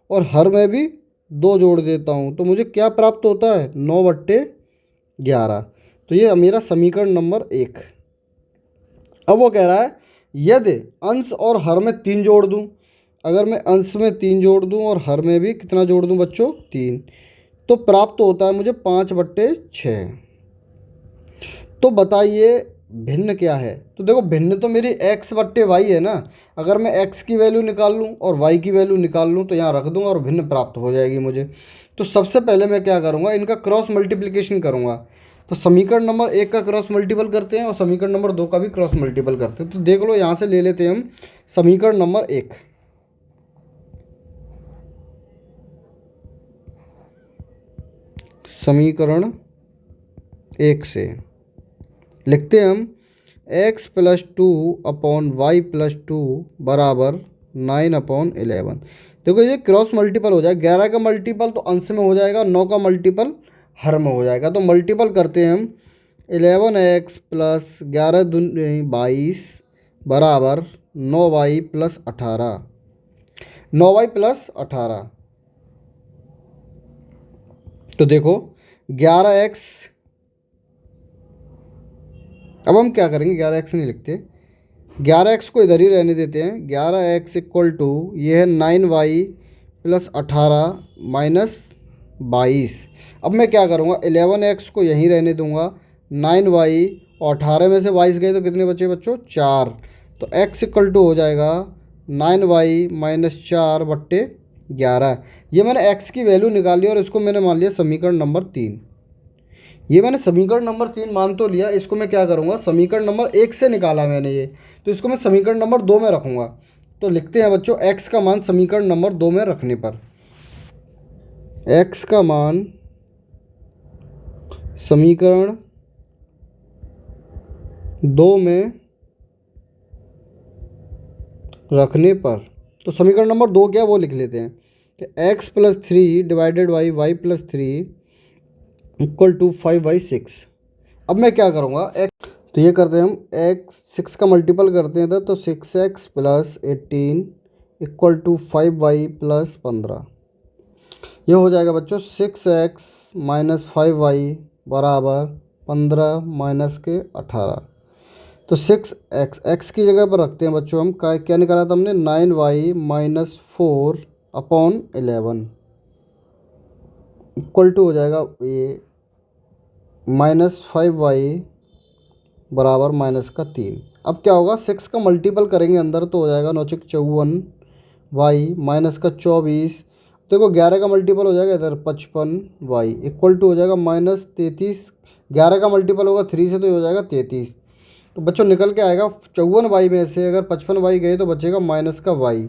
और हर में भी 2 जोड़ देता हूँ तो मुझे क्या प्राप्त होता है 9/11। तो ये मेरा समीकरण नंबर 1। अब वो कह रहा है यदि अंश और हर में 3 जोड़ दूँ, अगर मैं अंश में 3 जोड़ दूँ और हर में भी कितना जोड़ दूँ बच्चों 3, तो प्राप्त होता है मुझे 5/6। तो बताइए भिन्न क्या है। तो देखो भिन्न तो मेरी x/y है ना। अगर मैं x की वैल्यू निकाल लूँ और y की वैल्यू निकाल लूँ तो यहाँ रख दूँगा और भिन्न प्राप्त हो जाएगी मुझे। तो सबसे पहले मैं क्या करूँगा, इनका क्रॉस मल्टीप्लिकेशन करूँगा। तो समीकरण नंबर 1 का क्रॉस मल्टीपल करते हैं और समीकरण नंबर 2 का भी क्रॉस मल्टीपल करते हैं। तो देख लो यहाँ से ले लेते हैं हम समीकरण नंबर 1। समीकरण 1 से लिखते हैं हम x plus 2 upon Y plus 2 बराबर 9/11। देखो ये क्रॉस मल्टीपल हो जाएगा, 11 का मल्टीपल तो अंश में हो जाएगा, 9 का मल्टीपल हर में हो जाएगा। तो मल्टीपल करते हैं हम 11x प्लस 11 दूनी 22 बराबर 9y प्लस 18, 9y प्लस 18। तो देखो 11x, अब हम क्या करेंगे 11x नहीं लिखते, 11x को इधर ही रहने देते हैं। 11x इक्वल टू ये है 9y प्लस 18 माइनस 22। अब मैं क्या करूँगा 11x को यहीं रहने दूँगा, 9y और 18 में से 22 गए तो कितने बचे बच्चों 4। तो x इक्वल टू हो जाएगा 9y माइनस 4/11। ये मैंने x की वैल्यू निकाल ली और इसको मैंने मान लिया समीकरण नंबर 3। ये मैंने समीकरण नंबर 3 मान तो लिया, इसको मैं क्या करूँगा समीकरण नंबर 1 से निकाला मैंने ये, तो इसको मैं समीकरण नंबर 2 में रखूँगा। तो लिखते हैं बच्चों x का मान समीकरण नंबर 2 में रखने पर, x का मान समीकरण 2 में रखने पर, तो समीकरण नंबर 2 क्या वो लिख लेते हैं कि x plus 3 divided by Y plus 3 equal to 5/6। अब मैं क्या करूँगा, एक्स, तो ये करते हैं हम, एक्स 6 का मल्टीपल करते हैं इधर, तो 6x plus 18 equal to 5y plus 15। ये हो जाएगा बच्चों 6x माइनस 5y बराबर 15 माइनस के 18। तो 6x, एक्स की जगह पर रखते हैं बच्चों हम, क्या निकाला था हमने, 9y minus 4 upon 11 equal to हो जाएगा ये -5y बराबर माइनस का 3। अब क्या होगा, 6 का मल्टीपल करेंगे अंदर तो हो जाएगा 9×54y माइनस का 24। देखो 11 का मल्टीपल हो जाएगा इधर 55y इक्वल टू हो जाएगा -33। 11 का मल्टीपल होगा 3 से तो ये हो जाएगा 33। तो बच्चों निकल के आएगा 54y में से अगर 55y गए तो बचेगा माइनस का y,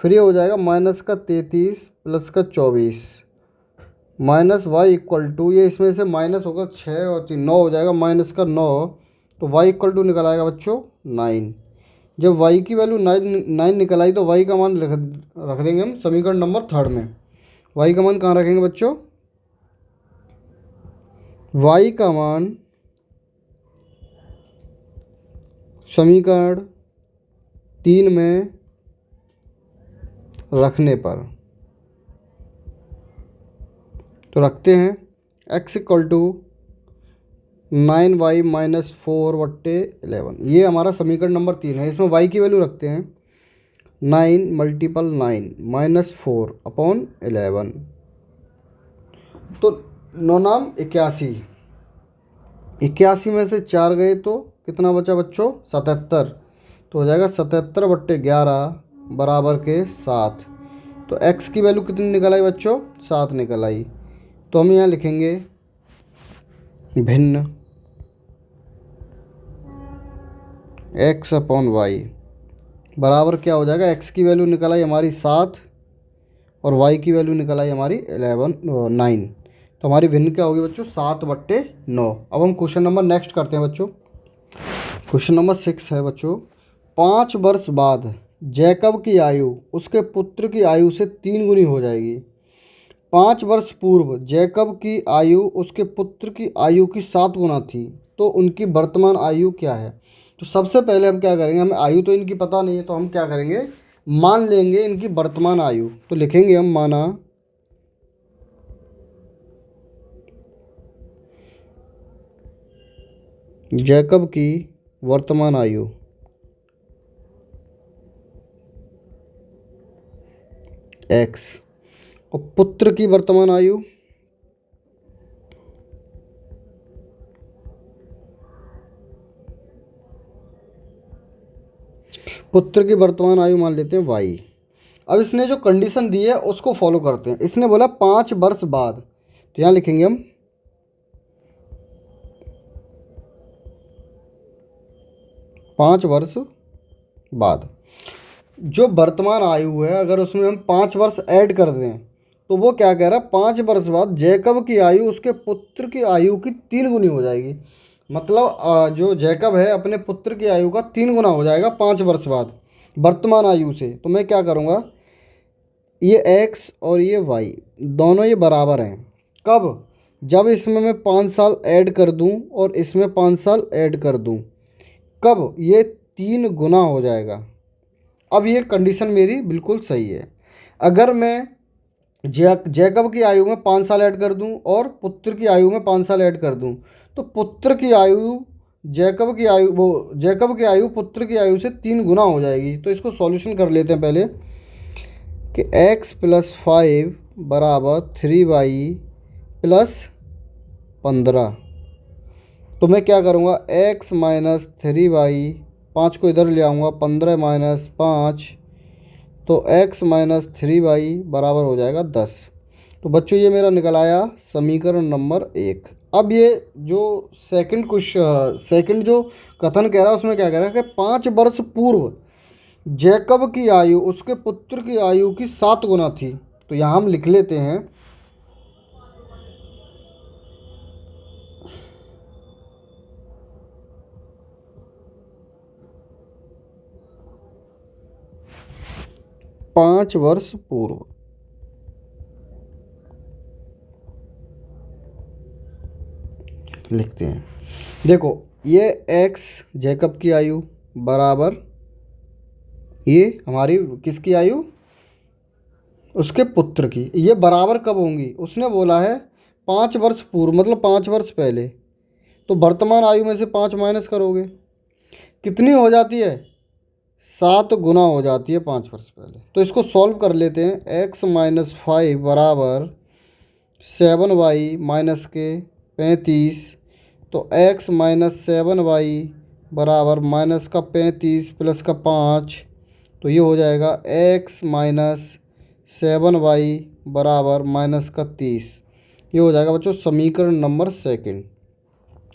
फिर ये हो जाएगा माइनस का 33 प्लस का 24 माइनस वाई इक्वल टू, ये इसमें से माइनस होगा 6 और 3 9 हो जाएगा माइनस का 9। तो y इक्वल टू निकल आएगा बच्चों 9। जब y की वैल्यू 9 निकल आई तो y का मान रख देंगे हम समीकरण नंबर 3 में। y का मान कहाँ रखेंगे बच्चों, y का मान समीकरण 3 में रखने पर, तो रखते हैं x equal to 9y minus 4/11। ये हमारा समीकरण नंबर 3 है। इसमें y की वैल्यू रखते हैं 9 मल्टीपल 9 माइनस 4 अपॉन 11। तो 9 नाम 81, 81 में से 4 गए तो कितना बचा बच्चों, 77। तो हो जाएगा 77/11 बराबर के 7। तो x की वैल्यू कितनी निकल आई बच्चों, 7 निकल आई। तो हम यहाँ लिखेंगे भिन्न x अपॉन वाई बराबर क्या हो जाएगा, x की वैल्यू निकल आई हमारी 7 और y की वैल्यू निकल आई हमारी 9। तो हमारी भिन्न क्या होगी बच्चों, 7/9। अब हम क्वेश्चन नंबर नेक्स्ट करते हैं बच्चों। क्वेश्चन नंबर 6 है बच्चों, 5 वर्ष बाद जैकब की आयु उसके पुत्र की आयु से 3 गुनी हो जाएगी। 5 वर्ष पूर्व जैकब की आयु उसके पुत्र की आयु की 7 गुना थी, तो उनकी वर्तमान आयु क्या है। तो सबसे पहले हम क्या करेंगे, हमें आयु तो इनकी पता नहीं है, तो हम क्या करेंगे, मान लेंगे इनकी वर्तमान आयु। तो लिखेंगे हम, माना जैकब की वर्तमान आयु x और पुत्र की वर्तमान आयु मान लेते हैं y। अब इसने जो कंडीशन दी है उसको फॉलो करते हैं। इसने बोला 5 वर्ष बाद, तो यहाँ लिखेंगे हम 5 वर्ष बाद। जो वर्तमान आयु है अगर उसमें हम 5 वर्ष ऐड कर दें तो वो क्या कह रहा है, 5 वर्ष बाद जैकब की आयु उसके पुत्र की आयु की 3 गुनी हो जाएगी। मतलब जो जैकब है अपने पुत्र की आयु का 3 गुना हो जाएगा 5 वर्ष बाद वर्तमान आयु से। तो मैं क्या करूँगा, ये x और ये y दोनों ये बराबर हैं। कब, जब इसमें मैं 5 साल ऐड कर दूं और इसमें 5 साल ऐड कर दूं, कब, ये 3 गुना हो जाएगा। अब ये कंडीशन मेरी बिल्कुल सही है। अगर मैं जैकब की आयु में 5 साल ऐड कर दूं और पुत्र की आयु में 5 साल ऐड कर दूं, तो पुत्र की आयु जैकब की आयु पुत्र की आयु से 3 गुना हो जाएगी। तो इसको सॉल्यूशन कर लेते हैं पहले कि x + 5 बराबर 3y + 15। तो मैं क्या करूँगा, x - 3y, 5 को इधर ले आऊँगा, 15 - 5, तो x - 3y बराबर हो जाएगा 10। तो बच्चों ये मेरा निकल आया समीकरण नंबर 1। अब ये जो सेकंड जो कथन कह रहा है उसमें क्या कह रहा है कि 5 वर्ष पूर्व जैकब की आयु उसके पुत्र की आयु की 7 गुना थी। तो यहाँ हम लिख लेते हैं पाँच वर्ष पूर्व। लिखते हैं। देखो ये x जैकब की आयु बराबर ये हमारी किसकी आयु, उसके पुत्र की। ये बराबर कब होंगी, उसने बोला है 5 वर्ष पूर्व, मतलब 5 वर्ष पहले। तो वर्तमान आयु में से 5 माइनस करोगे, कितनी हो जाती है, 7 गुना हो जाती है 5 वर्ष पहले। तो इसको सॉल्व कर लेते हैं। x माइनस 5 बराबर 7y माइनस के 35। तो x माइनस 7y बराबर माइनस का 35 प्लस का 5, तो ये हो जाएगा x माइनस 7y बराबर माइनस का 30। ये हो जाएगा बच्चों समीकरण नंबर सेकंड।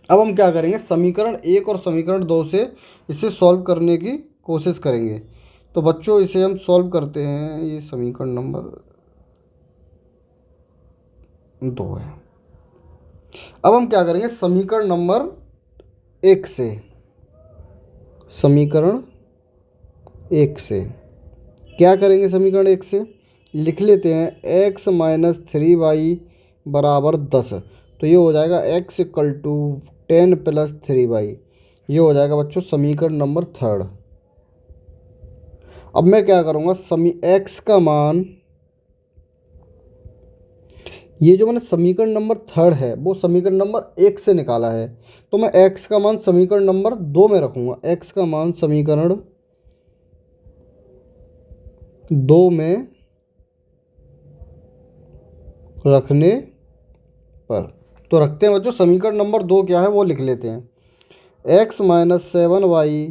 अब हम क्या करेंगे, समीकरण 1 और समीकरण 2 से इसे सॉल्व करने की कोशिश करेंगे। तो बच्चों इसे हम सॉल्व करते हैं। ये समीकरण नंबर 2 है। अब हम क्या करेंगे, समीकरण नंबर 1 से, समीकरण 1 से क्या करेंगे, समीकरण 1 से लिख लेते हैं x माइनस 3y बराबर 10। तो ये हो जाएगा x equal to 10 plus 3y। ये हो जाएगा बच्चों समीकरण नंबर 3। अब मैं क्या करूँगा, x का मान, ये जो मैंने समीकरण नंबर 3 है वो समीकरण नंबर 1 से निकाला है, तो मैं x का मान समीकरण नंबर 2 में रखूँगा। x का मान समीकरण 2 में रखने पर, तो रखते हैं बच्चों। समीकरण नंबर 2 क्या है वो लिख लेते हैं। x माइनस 7y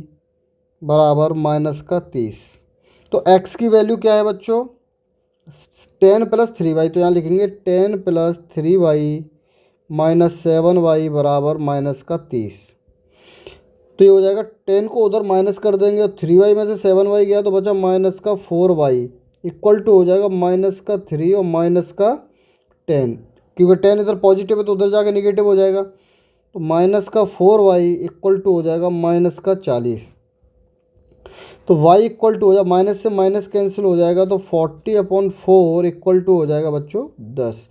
बराबर माइनस का 30। तो x की वैल्यू क्या है बच्चों, 10 प्लस 3y। तो यहाँ लिखेंगे 10 प्लस 3y माइनस 7y बराबर माइनस का 30। तो ये हो जाएगा, 10 को उधर माइनस कर देंगे और 3y में से 7y गया तो बचा माइनस का 4y इक्वल टू हो जाएगा माइनस का 3 और माइनस का 10, क्योंकि 10 इधर पॉजिटिव है तो उधर जाके निगेटिव हो जाएगा। तो माइनस का 4y इक्वल टू हो जाएगा माइनस का 40। तो y इक्वल टू हो जाएगा, माइनस से माइनस कैंसिल हो जाएगा, तो 40/4 इक्वल टू हो जाएगा बच्चों 10।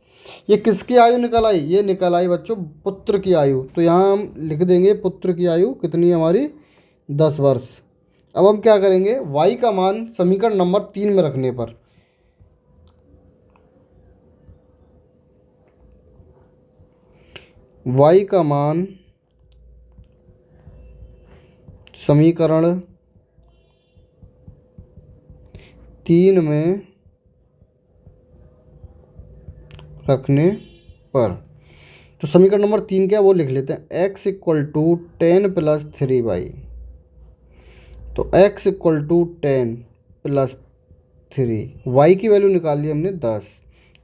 ये किसकी आयु निकल आई, ये निकल आई बच्चों पुत्र की आयु। तो यहाँ हम लिख देंगे पुत्र की आयु कितनी है हमारी, 10 वर्ष। अब हम क्या करेंगे, y का मान समीकरण नंबर 3 में रखने पर, y का मान समीकरण 3 में रखने पर, तो समीकरण नंबर 3 क्या है वो लिख लेते हैं। x equal to 10 plus 3y। तो x equal to 10 plus 3, y की वैल्यू निकाल ली हमने 10।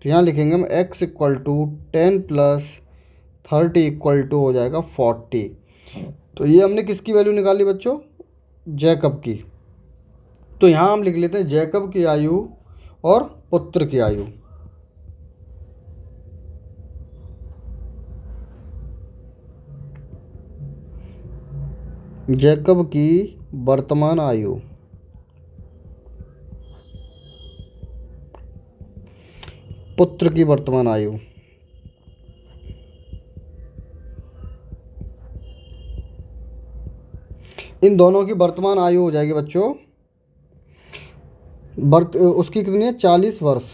तो यहाँ लिखेंगे हम x equal to 10 plus 30 equal to हो जाएगा 40। तो ये हमने किसकी वैल्यू निकाली बच्चों, जैकब की। तो यहाँ हम लिख लेते हैं जैकब की आयु और पुत्र की आयु। जैकब की वर्तमान आयु, पुत्र की वर्तमान आयु। इन दोनों की वर्तमान आयु हो जाएगी बच्चों, उसकी कितनी है 40 वर्ष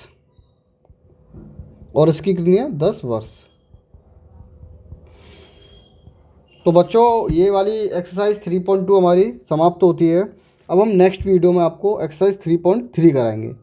और इसकी कितनी है 10 वर्ष। तो बच्चों ये वाली एक्सरसाइज 3.2 हमारी समाप्त होती है। अब हम नेक्स्ट वीडियो में आपको एक्सरसाइज 3.3 कराएंगे।